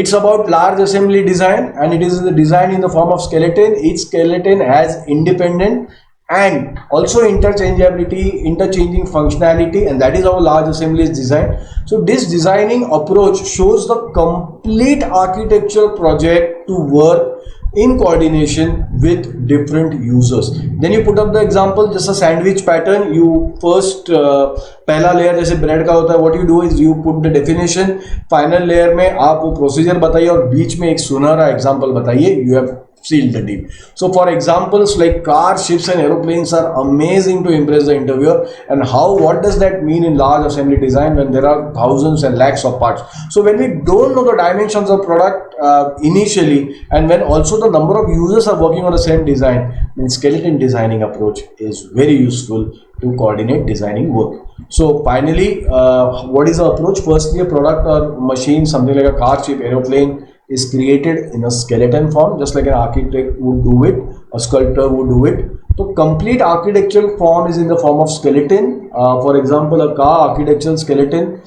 It's about large assembly design and it is the design in the form of skeleton. Each skeleton has independent and also interchanging functionality, and that is how large assembly is designed. So this designing approach shows the complete architectural project to work in coordination with different users. Then you put up the example, just a sandwich pattern. You first पहला layer जैसे bread का होता है, what you do is you put the definition, final layer में आप वो procedure बताइए और बीच में एक सुनहरा एग्जाम्पल बताइए. You have sealed the deal. So for examples like cars, ships and aeroplanes are amazing to impress the interviewer. And what does that mean in large assembly design when there are thousands and lakhs of parts? So when we don't know the dimensions of product initially, and when also the number of users are working on the same design, then skeleton designing approach is very useful to coordinate designing work. So finally, what is the approach? Firstly, a product or machine, something like a car, ship, aeroplane, is created in a skeleton form, just like an architect would do it, a sculptor would do it. So complete architectural form is in the form of skeleton. For example, a car architectural skeleton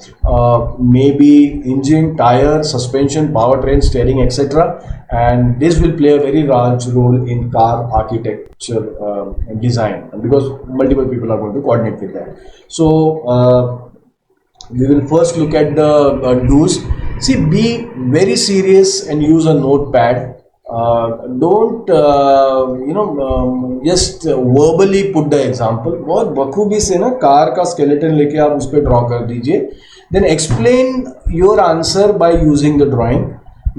may be engine, tire, suspension, powertrain, steering, etc. And this will play a very large role in car architecture design, because multiple people are going to coordinate with that. So we will first look at the do's. See, be very serious and use a notepad. Don't just verbally put the example. बहुत बखूबी से ना car का skeleton लेके आप उस पर draw कर दीजिए. Then explain your answer by using the drawing.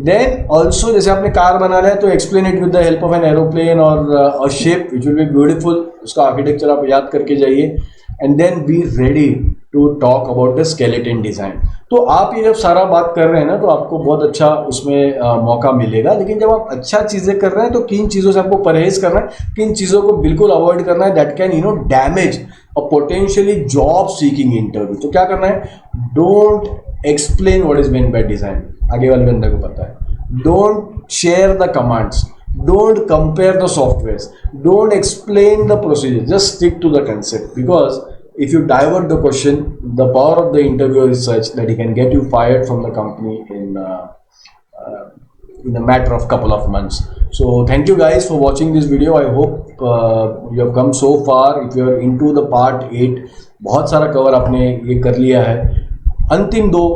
Then also, जैसे आपने कार बना लिया तो explain it with the help of an aeroplane or a ship, which will be beautiful. उसका आर्किटेक्चर आप याद करके जाइए. And then be ready to talk about the skeleton design. तो आप ये जब सारा बात कर रहे हैं ना, तो आपको बहुत अच्छा उसमें मौका मिलेगा. लेकिन जब आप अच्छा चीज़ें कर रहे हैं तो किन चीज़ों से आपको परहेज करना है, किन चीज़ों को बिल्कुल अवॉइड करना है, that can damage a potentially job seeking interview. तो क्या करना है? Don't explain what is meant by design. आगे वाले बंदे को पता है. Don't share the commands. Don't compare the softwares. Don't explain the procedure. Just stick to the concept, because if you divert the question, the power of the interviewer is such that he can get you fired from the company in a matter of couple of months. So thank you guys for watching this video. I hope you have come so far. If you are into the part 8, बहुत सारा cover आपने ये कर लिया है. अंतिम दो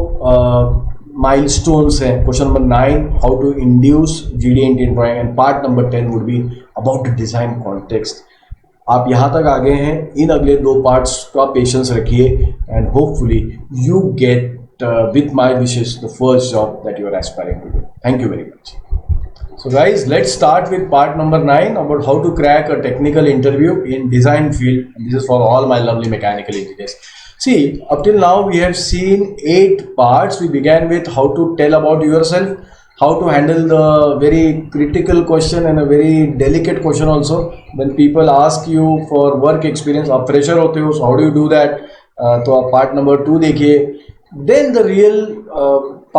milestones हैं. Question number 9, how to induce GD&T in drawing, and part number 10 would be about the design context. आप यहाँ तक आ गए हैं. इन अगले दो पार्ट्स का पेशेंस रखिए, and hopefully you get with my wishes the first job that you are aspiring to do. Thank you very much. So guys, let's start with part number 9 about how to crack a technical interview in design field. And this is for all my lovely mechanical engineers. See, up till now we have seen 8 parts. We began with how to tell about yourself, how to handle the very critical question and a very delicate question also. When people ask you for work experience, आप fresher होते हो, so how do you do that? तो आप part number 2 देखिए. Then the real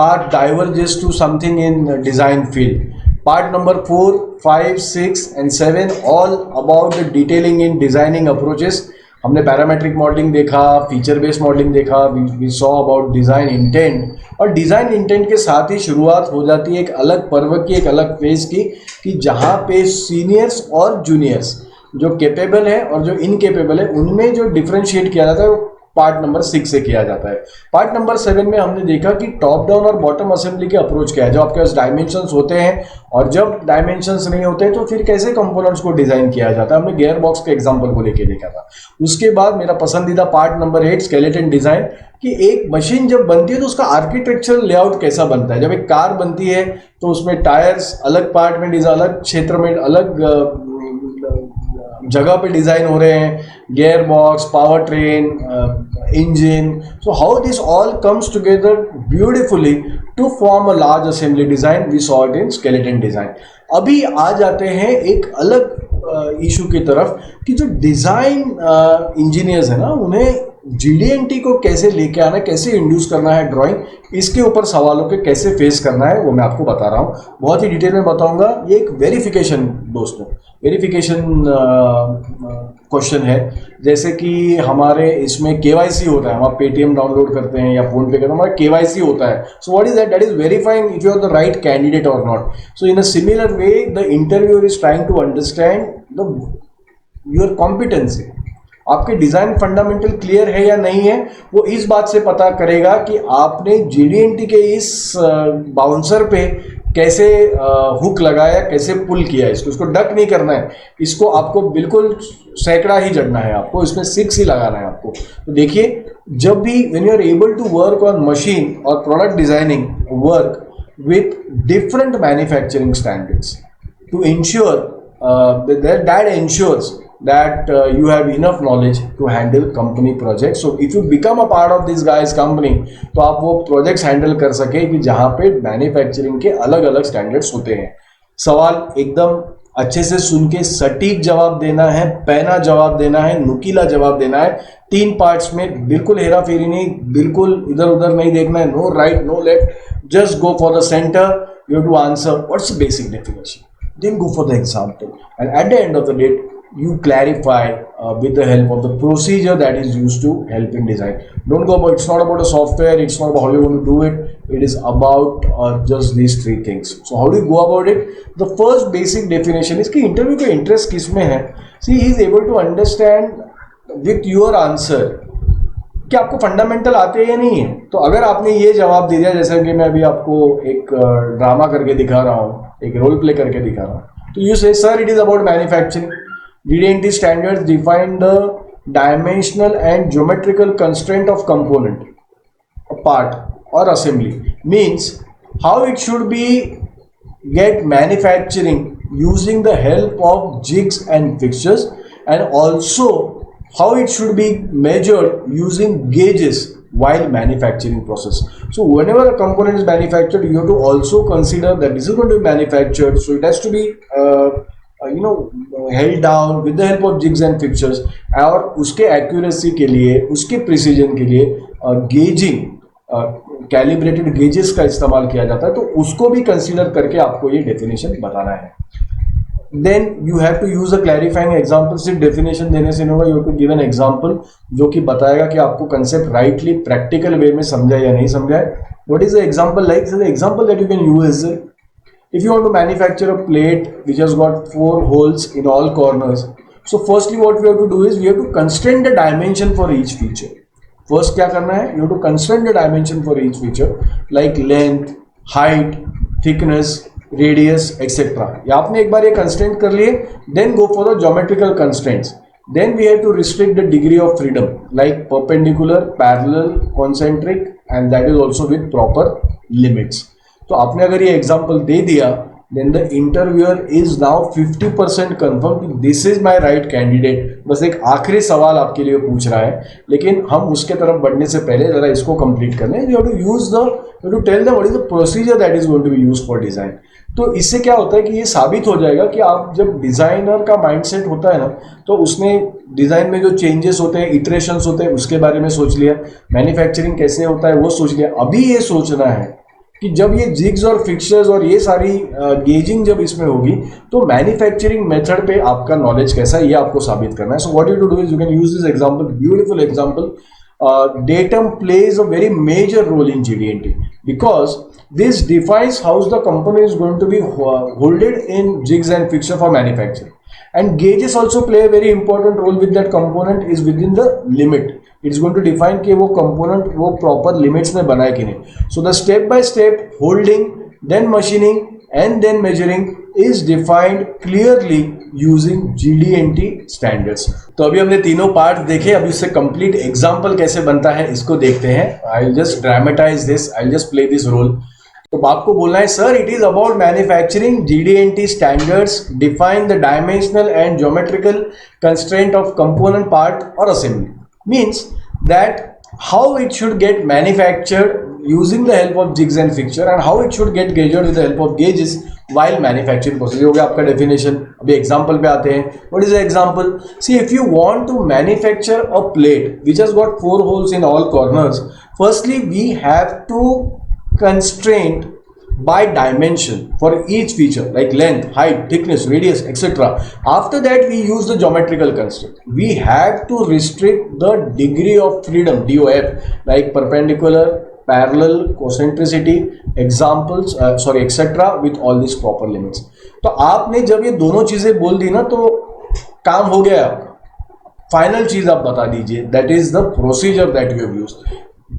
part diverges to something in design field. Part number 4, 5, 6 and 7 all about the detailing in designing approaches. हमने parametric modelling देखा, feature based modelling देखा, we saw about design intent. और design intent के साथ ही शुरुआत हो जाती है एक अलग पर्व की, एक अलग फेज की, कि जहाँ पे सीनियर्स और जूनियर्स जो कैपेबल है और जो इनकेपेबल है उनमें जो डिफ्रेंशिएट किया जाता है वो पार्ट नंबर 6 से किया जाता है. पार्ट नंबर 7 में हमने देखा कि टॉप डाउन और बॉटम असेंबली के अप्रोच क्या है. जो आपके पास डायमेंशंस होते हैं और जब डायमेंशंस नहीं होते तो फिर कैसे कंपोनेंट्स को डिजाइन किया जाता है. हमने गियर बॉक्स के एग्जांपल को लेके देखा था. उसके बाद मेरा पसंदीदा पार्ट नंबर 8, स्केलेटन डिजाइन, कि एक मशीन जब बनती है तो उसका आर्किटेक्चरल लेआउट कैसा बनता है. जब एक कार बनती है तो उसमें टायर्स अलग पार्ट में डिजाइन, अलग क्षेत्र में, अलग जगह पे डिजाइन हो रहे हैं, gear box, power train, engine. So how this all comes together beautifully to form a large assembly design. We saw it in skeleton design. अभी आ जाते हैं एक अलग इशू की तरफ कि जो डिजाइन इंजीनियर्स है ना, उन्हें GD&T को कैसे लेके आना है, कैसे इंड्यूस करना है ड्राइंग, इसके ऊपर सवालों के कैसे फेस करना है वो मैं आपको बता रहा हूँ. बहुत ही डिटेल में बताऊंगा. ये एक वेरिफिकेशन दोस्तों, वेरिफिकेशन क्वेश्चन है. जैसे कि हमारे इसमें KYC होता है. हम आप पेटीएम डाउनलोड करते हैं या फोन पे करते हैं, हमारा KYC होता है. So what is that? That is verifying if you are the right candidate और not. So in a similar way the interviewer is trying to understand the your competency. आपके डिजाइन फंडामेंटल क्लियर है या नहीं है, वो इस बात से पता करेगा कि आपने GD&T के इस बाउंसर पे कैसे हुक लगाया, कैसे पुल किया इसको डक नहीं करना है, इसको आपको बिल्कुल सैकड़ा ही जड़ना है, आपको इसमें 6 ही लगाना है आपको। तो देखिए, जब भी when you are able to work on machine और product designing work with different manufacturing standards to ensure that ensures that you have enough knowledge to handle company projects. So if you become a part of this guy's company, तो आप वो projects handle कर सके कि जहाँ पे manufacturing के अलग अलग standards होते हैं। सवाल एकदम अच्छे से सुन के सटीक जवाब देना है, पैना जवाब देना है, नुकीला जवाब देना है, 3 पार्ट्स में, बिल्कुल हेरा फेरी नहीं, बिल्कुल इधर उधर नहीं देखना है, no right no left, just go for the center. You have to answer what's the basic definition, then go for the example, and at the end of the day you clarify with the help of the procedure that is used to help in design. Don't go about, it's not about a software, it's not about how you want to do it, it is about just these 3 things. So how do you go about it? The first basic definition is कि interview का interest किस में है. See, he is able to understand with your answer कि आपको fundamental आते हैं या नहीं है। तो अगर आपने ये जवाब दे दिया, जैसे कि मैं अभी आपको एक ड्रामा करके दिखा रहा हूँ, एक रोल प्ले करके दिखा रहा हूँ, तो यू से sir it is about manufacturing, GD&T standards define the dimensional and geometrical constraint of component, a part or assembly, means how it should be get manufacturing using the help of jigs and fixtures, and also how it should be measured using gauges while manufacturing process. So whenever a component is manufactured, you have to also consider that this is going to be manufactured, so it has to be held down with the help of jigs and fixtures, और उसके accuracy के लिए, उसके precision के लिए gazing, calibrated gauges का इस्तेमाल किया जाता है। तो उसको भी कंसीडर करके आपको ये डेफिनेशन बताना है। Then you have to use a clarifying example. सिर्फ डेफिनेशन देने से नहीं होगा, you have to give an example जो कि बताएगा कि आपको कंसेप्ट राइटली प्रैक्टिकल वे में समझा या नहीं समझा है। What is the example like? The example that you can use is, if you want to manufacture a plate which has got 4 holes in all corners, so firstly what we have to do is we have to constrain the dimension for each feature. First क्या करना है? You have to constrain the dimension for each feature like length, height, thickness, radius, etc. ये आपने एक बार ये constraint कर लिए, then go for the geometrical constraints. Then we have to restrict the degree of freedom like perpendicular, parallel, concentric, and that is also with proper limits. तो आपने अगर ये एग्जांपल दे दिया, then the interviewer is now 50% confirm कि this is my right candidate. बस एक आखिरी सवाल आपके लिए पूछ रहा है, लेकिन हम उसके तरफ बढ़ने से पहले जरा इसको कंप्लीट कर लें। You have to use the, you have to tell them what is the procedure that is going to be used for design. तो इससे क्या होता है कि ये साबित हो जाएगा कि आप जब डिजाइनर का माइंडसेट होता है ना, तो उसने डिजाइन में जो चेंजेस होते हैं, इटरेशंस होते हैं, उसके बारे में सोच लिया, मैन्युफैक्चरिंग कैसे होता है वो सोच लिया। अभी ये सोचना है कि जब ये जिग्स और फिक्सचर्स और ये सारी गेजिंग जब इसमें होगी तो मैन्युफैक्चरिंग मेथड पे आपका नॉलेज कैसा है ये आपको साबित करना है। So what you do is you can use this example, beautiful example. Datum plays a very major role in GD&T because this defines how the company is going to be holded in jigs and fixture for manufacturing. And gauges also play a very important role with that component is within the limit. It's going to define कि वो component वो proper limits में बनाए कि नहीं. So the step by step holding, then machining and then measuring is defined clearly using GD&T standards. तो अभी हमने तीनों पार्ट देखे, अभी उससे कंप्लीट एग्जाम्पल कैसे बनता है इसको देखते हैं. I'll just dramatize this, I'll just play this role. तो आपको बोलना है sir it is about manufacturing, GD&T standards define the dimensional and geometrical constraint of component part or assembly. Means that how it should get manufactured using the help of jigs and fixture and how it should get gauged with the help of gauges while manufacturing process. हो गया आपका definition. अभी example पे आते हैं. What is the example? See, if you want to manufacture a plate which has got 4 holes in all corners, firstly we have to constraint by dimension for each feature like length, height, thickness, radius, etc. After that we use the geometrical constraint. We have to restrict the degree of freedom, DOF, like perpendicular, parallel, concentricity, examples, etc. with all these proper limits. तो आपने जब ये दोनों चीजें बोल दी ना तो काम हो गया आपका. फाइनल चीज आप बता दीजिए, that is the procedure that you have used.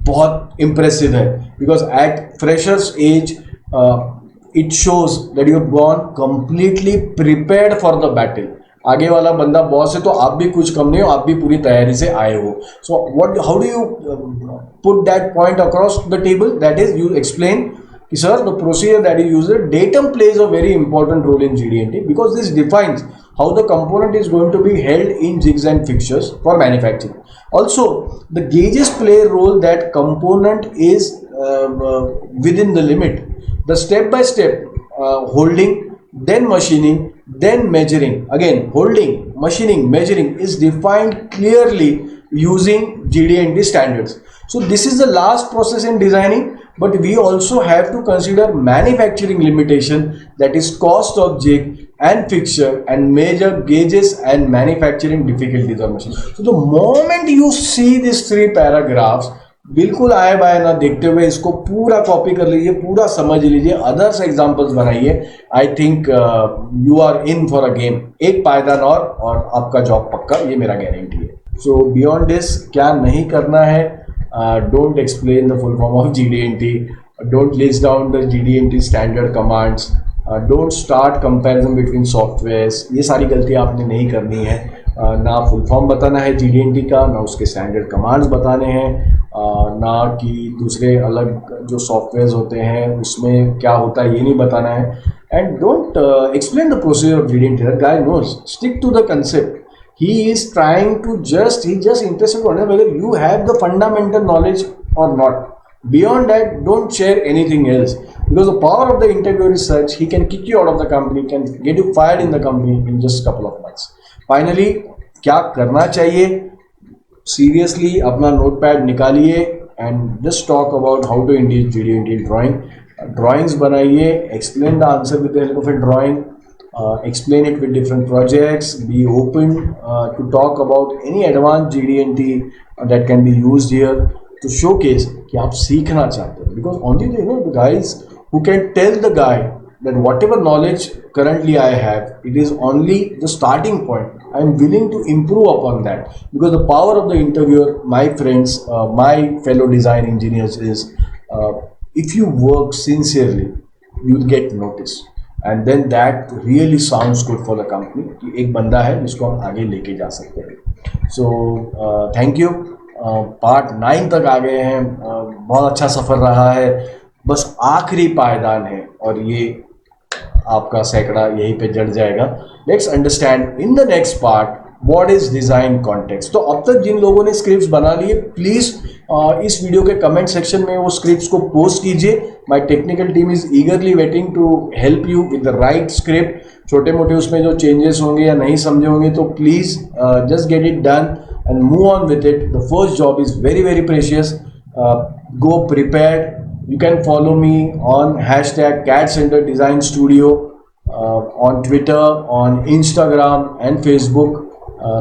बहुत इंप्रेसिव है because at freshers age it shows that you have gone completely prepared for the battle. आगे वाला बंदा बॉस है तो आप भी कुछ कम नहीं हो, आप भी पूरी तैयारी से आए हो. So what, how do you put that point across the table? That is you explain कि sir, the procedure that is used, datum plays a very important role in GD&T because this defines how the component is going to be held in jigs and fixtures for manufacturing. Also, the gauges play a role that component is within the limit. The step by step holding, then machining, then measuring. Again, holding, machining, measuring is defined clearly using GD&T standards. So this is the last process in designing, but we also have to consider manufacturing limitation, that is cost of jig and fixture, and major gauges and manufacturing difficulties of machine. So the moment you see these 3 paragraphs, बिल्कुल आए bye ना देखते हुए इसको पूरा copy कर लीजिए, पूरा समझ लीजिए, अदर्स एग्जांपल्स बनाइए. I think you are in for a game. एक पायदान और आपका जॉब पक्का, ये मेरा गारंटी है. सो बियॉन्ड दिस क्या नहीं करना है? Don't explain the full form of GD&T. Don't list down the GD&T standard commands. Don't start comparison between softwares. ये सारी गलती आपने नहीं करनी है. ना फुल फॉर्म बताना है GD&T का, ना उसके स्टैंडर्ड कमांड्स बताने हैं, ना कि दूसरे अलग जो सॉफ्टवेयर्स होते हैं उसमें क्या होता है ये नहीं बताना है. And don't explain the procedure of GD&T. That guy knows. Stick to the concept. He is trying to he's just interested to understand whether you have the fundamental knowledge or not. Beyond that, don't share anything else. Because the power of the interviewer is such, he can kick you out of the company, can get you fired in the company in just a couple of months. Finally, क्या करना चाहिए? Seriously, अपना notepad निकालिए and just talk about how to induce GD&T drawing. Drawings बनाइए, explain the answer with the help of a drawing. Explain it with different projects. Be open to talk about any advanced GD&T that can be used here to showcase कि आप सीखना चाहते हैं. Because only the guys who can tell the guy that whatever knowledge currently I have, it is only the starting point. I am willing to improve upon that, because the power of the interviewer, my friends, my fellow design engineers, is if you work sincerely, you will get noticed. And then that really sounds good for the company कि एक बंदा है जिसको हम आगे लेके जा सकते हैं. So thank you. पार्ट 9 तक आ गए हैं. बहुत अच्छा सफ़र रहा है. बस आखिरी पायदान है और ये आपका सैकड़ा यहीं पे जड़ जाएगा. Let's understand in the next part what is design context. तो अब तक जिन लोगों ने स्क्रिप्ट्स बना लिए, प्लीज़ इस वीडियो के कमेंट सेक्शन में वो स्क्रिप्ट्स को पोस्ट कीजिए. My technical team is eagerly waiting to help you with the right script. छोटे मोटे उसमें जो चेंजेस होंगे या नहीं समझे होंगे तो please just get it done and move on with it. The first job is very very precious. Go prepared. You can follow me on hashtag CAD Center Design Studio on Twitter, on Instagram and Facebook.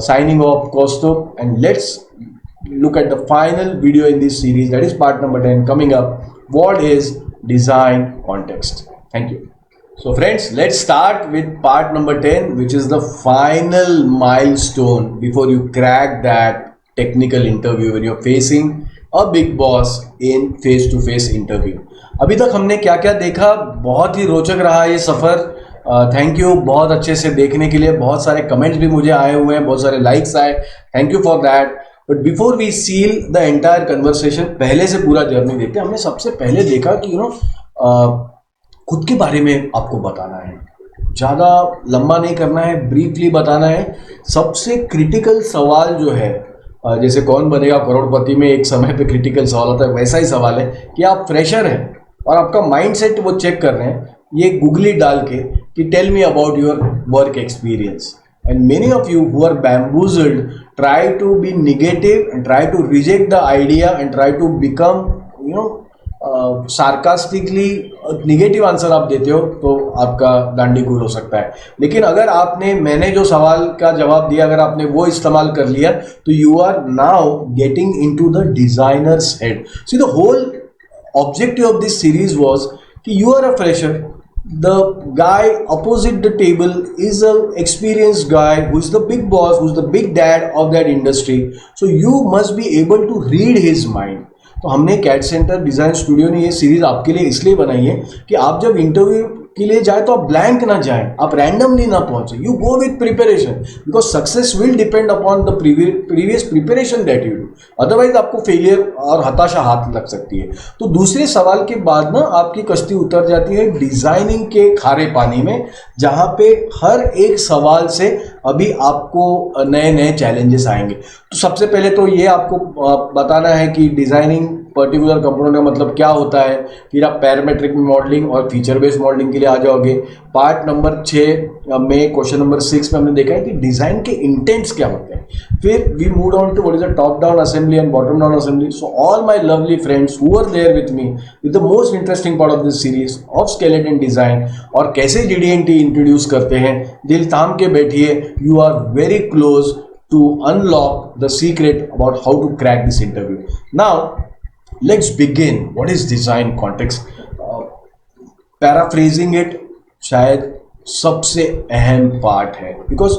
Signing off, Kaustubh, and let's look at the final video in this series, that is part number 10 coming up. What is design context? Thank you. So friends, let's start with part number 10, which is the final milestone before you crack that technical interview when you're facing a big boss in face to face interview. अभी तक हमने क्या क्या देखा, बहुत ही रोचक रहा ये सफ़र. थैंक यू बहुत अच्छे से देखने के लिए. बहुत सारे कमेंट्स भी मुझे आए हुए हैं, बहुत सारे लाइक्स आए. Thank you for that. But before we seal the entire conversation, पहले से पूरा जर्नी देखते हैं. हमने सबसे पहले देखा कि खुद के बारे में आपको बताना है, ज़्यादा लंबा नहीं करना है, ब्रीफली बताना है. सबसे क्रिटिकल सवाल जो है, जैसे कौन बनेगा करोड़पति में एक समय पे क्रिटिकल सवाल होता है, वैसा ही सवाल है कि आप फ्रेशर हैं और आपका माइंडसेट वो चेक कर रहे हैं ये गूगली डाल के कि tell me about your work experience. And many of you who are bamboozled try to be negative and try to reject the idea and try to become sarcastically negative answer आप देते हो तो आपका Dandi cool हो सकता है. लेकिन अगर आपने मैंने जो सवाल का जवाब दिया अगर आपने वो इस्तेमाल कर लिया तो you are now getting into the designers head. See the whole objective of this series was कि you are a fresher. The guy opposite the table is a experienced guy who is the big boss, who is the big dad of that industry. So you must be able to read his mind. तो हमने CAD centre design studio ने ये series आपके लिए इसलिए बनाई है कि आप जब इंटरव्यू के लिए जाए तो आप ब्लैंक ना जाए, आप रैंडमली ना पहुंचे, you go with preparation, because success will depend upon the previous preparation that you do, otherwise आपको फेलियर और हताशा हाथ लग सकती है। तो दूसरे सवाल के बाद ना आपकी कश्ती उतर जाती है डिजाइनिंग के खारे पानी में, जहां पे हर एक सवाल से अभी आपको नए नए चैलेंजेस आएंगे। तो सबसे पहले तो ये आपको बताना है कि डिजाइनिंग पर्टिकुलर कंपोनेंट का मतलब क्या होता है, फिर आप पैरामेट्रिक मॉडलिंग और फीचर बेस्ड मॉडलिंग के लिए आ जाओगे। पार्ट नंबर 6 में क्वेश्चन नंबर 6 में हमने देखा है कि डिजाइन के इंटेंट्स क्या होते हैं। फिर we move on to what is a top down assembly and bottom down assembly. So all my lovely friends who are there with me with the most interesting part of this series of skeleton design, और कैसे GD&T introduce करते हैं, दिल थाम के बैठिए, you are very close to unlock the secret about how to crack this interview. Now, let's begin. What is design context? Paraphrasing it, शायद सबसे अहम पार्ट है, because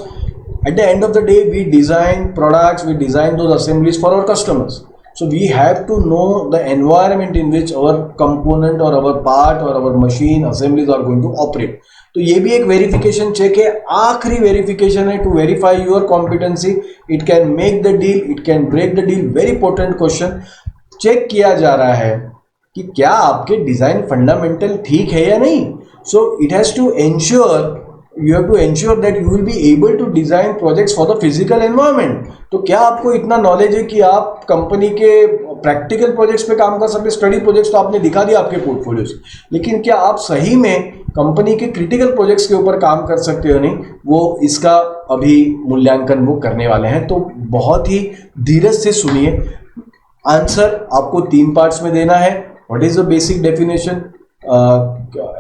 at the end of the day we design products, we design those assemblies for our customers. So we have to know the environment in which our component or our part or our machine assemblies are going to operate. तो ये भी एक verification check है, आखिरी verification है to verify your competency. It can make the deal, it can break the deal. Very important question, check किया जा रहा है कि क्या आपके डिजाइन फंडामेंटल ठीक है या नहीं। So it has to ensure, you have to ensure that you will be able to design projects for the physical environment. तो क्या आपको इतना नॉलेज है कि आप कंपनी के प्रैक्टिकल प्रोजेक्ट्स पे काम कर सकते? स्टडी प्रोजेक्ट्स तो आपने दिखा दिया आपके पोर्टफोलियो से, लेकिन क्या आप सही में कंपनी के क्रिटिकल प्रोजेक्ट्स के ऊपर काम कर सकते हो नहीं, वो इसका अभी मूल्यांकन वो करने वाले हैं। तो बहुत ही धीरज से सुनिए। आंसर आपको 3 पार्ट्स में देना है। What is the basic definition,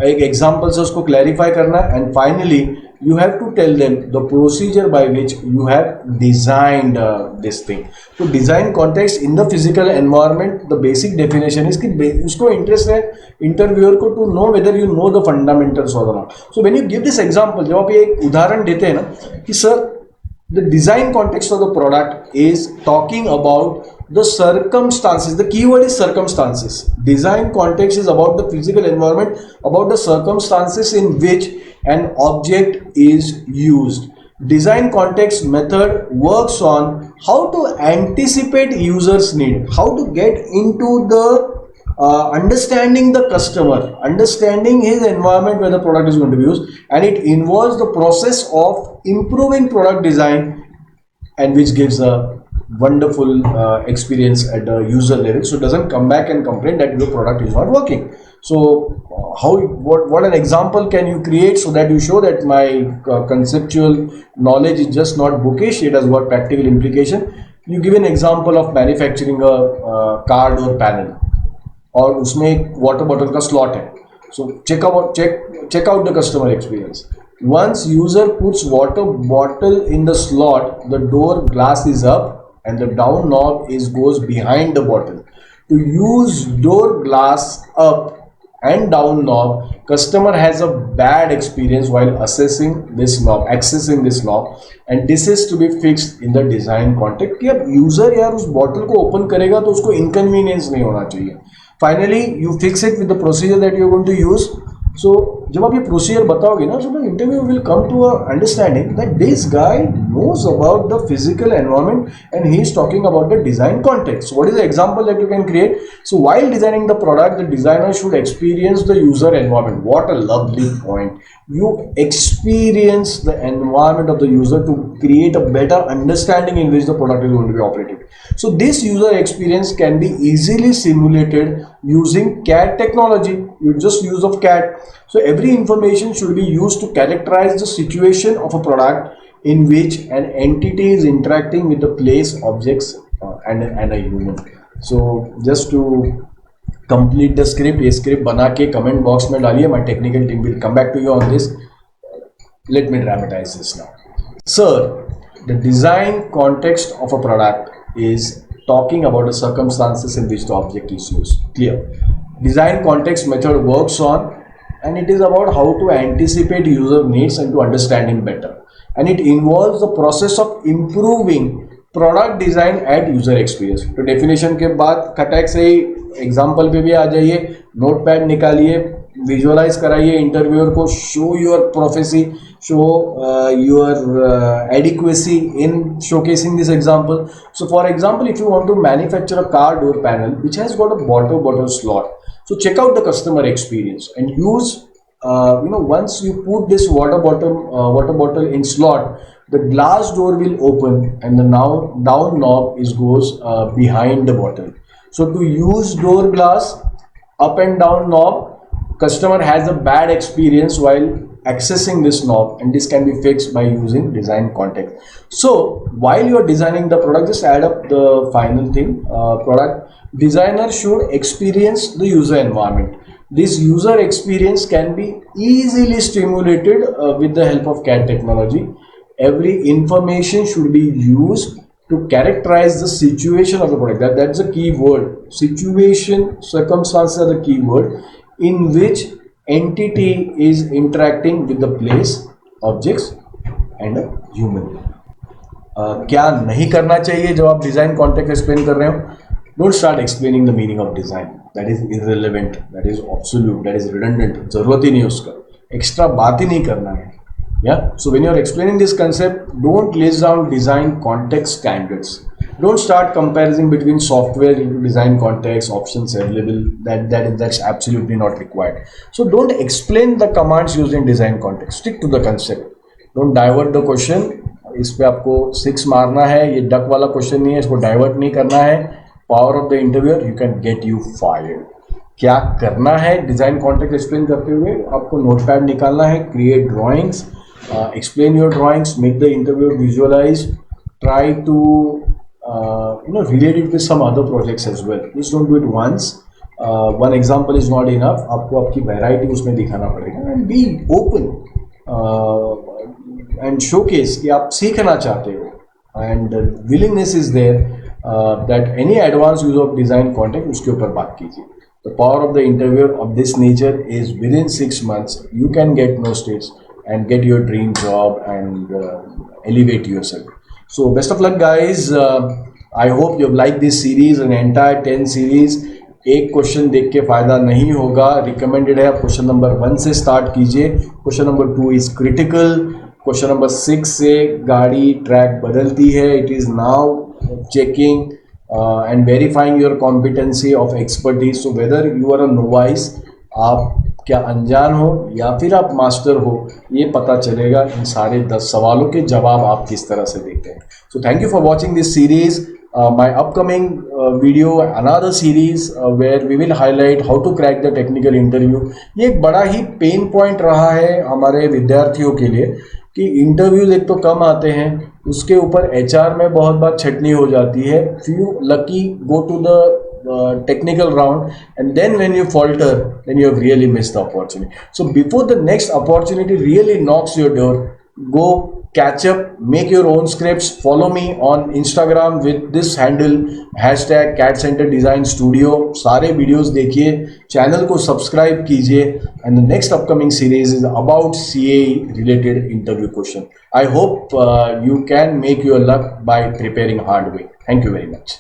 एक एग्जाम्पल से उसको क्लैरिफाई करना है, and finally you have to tell them the procedure by which you have designed this thing. तो design context in the physical environment, the basic definition is कि उसको interest है interviewer को to know whether you know the fundamentals और not. So when you give this example, जब आप ये एक उदाहरण देते हैं ना कि sir the design context of the product is talking about the circumstances, the keyword is circumstances. Design context is about the physical environment, about the circumstances in which an object is used. Design context method works on how to anticipate users need, how to get into the understanding the customer, understanding his environment where the product is going to be used, and it involves the process of improving product design, and which gives a wonderful experience at the user level, so it doesn't come back and complain that your product is not working. So what an example can you create so that you show that my conceptual knowledge is just not bookish, it has got practical implication. You give an example of manufacturing a car door panel, और उसमें एक water bottle का slot है। So check out the customer experience. Once user puts water bottle in the slot, the door glass is up and the down knob is goes behind the bottle. To use door glass up and down knob, customer has a bad experience while accessing this knob, and this is to be fixed in the design context कि अब user यार उस bottle को open करेगा तो उसको inconvenience नहीं होना चाहिए। Finally you fix it with the procedure that you are going to use. सो जब आप ये प्रोसीजर बताओगे ना, so the interview will come to a understanding that this guy knows about the physical environment and he is talking about the design context. So what is the example that you can create? So while designing the product, the designer should experience the user environment. What a lovely point. You experience the environment of the user to create a better understanding in which the product is going to be operated. So this user experience can be easily simulated using CAD technology. You just use of CAD. So every information should be used to characterize the situation of a product in which an entity is interacting with the place, objects, and a human. So just to complete the script, ये script बना के comment box में डालिए. My technical team will come back to you on this. Let me dramatize this now. Sir, the design context of a product is talking about the circumstances in which the object is used. Clear? Design context method works on, and it is about how to anticipate user needs and to understand him better, and it involves the process of improving product design at user experience. तो definition के बाद खटैक से ही example पे भी आ जाइए, notepad निकालिए, visualise कराइए interviewer को, show your prophecy, show your adequacy in showcasing this example. So for example, if you want to manufacture a car door panel which has got a bottle slot, so check out the customer experience and use once you put this water bottle in slot, the glass door will open and the now down knob goes behind the bottle. So to use door glass up and down knob, customer has a bad experience while accessing this knob, and this can be fixed by using design context. So while you are designing the product, just add up the final thing. Product designer should experience the user environment. This user experience can be easily stimulated with the help of CAD technology. Every information should be used to characterize the situation of the product. That's a key word. Situation, circumstances are the key word in which entity is interacting with the place, objects and a human. क्या नहीं करना चाहिए जब आप design context explain कर रहे हो? Don't start explaining the meaning of design. That is irrelevant, that is obsolete, that is redundant. जरूरत ही नहीं उसका, एक्स्ट्रा बात ही नहीं करना है. Yeah. So when you are explaining this concept, don't list down design context standards. Don't start comparing between software into design context, options available. That's absolutely not required. So don't explain the commands used in design context. Stick to the concept. Don't divert the question. इस पे आपको 6 मारना है, ये duck वाला question नहीं है, इसको डाइवर्ट नहीं करना है. Power of the interviewer, you can get you fired. क्या करना है डिजाइन कॉन्टेक्स्ट एक्सप्लेन करते हुए? आपको नोटपैड निकालना है, create drawings, explain your drawings, make the interviewer visualize, try to relate it with some other projects as well. Please don't do it once. One example is not enough. आपको आपकी variety उसमें दिखाना पड़ेगा, and be open and showcase कि आप सीखना चाहते हो, and willingness is there that any advanced use of design context उसके ऊपर बात कीजिए. The power of the interviewer of this nature is within 6 months you can get no states and get your dream job and elevate yourself. So best of luck guys. I hope you've liked this series, an entire 10 series. एक question देख के फायदा नहीं होगा, recommended है आप question number 1 से start कीजिए. Question number 2 is critical. Question number 6 से गाड़ी ट्रैक बदलती है. It is now checking and verifying your competency of expertise. So whether you are a novice, आप क्या अनजान हो या फिर आप मास्टर हो, ये पता चलेगा इन सारे 10 सवालों के जवाब आप किस तरह से देते हैं. So thank you for watching this series. My upcoming video, another series where we will highlight how to crack the technical interview. ये एक बड़ा ही पेन पॉइंट रहा है हमारे विद्यार्थियों के लिए कि इंटरव्यूज एक तो कम आते हैं, उसके ऊपर HR में बहुत बार छटनी हो जाती है. few lucky go to the technical round, and then when you falter, then you have really missed the opportunity. So before the next opportunity really knocks your door, go catch up, make your own scripts. Follow me on Instagram with this handle #CAD Center Design Studio. सारे videos देखिए, channel को subscribe कीजिए, and the next upcoming series is about CAE related interview question. I hope you can make your luck by preparing hard way. Thank you very much.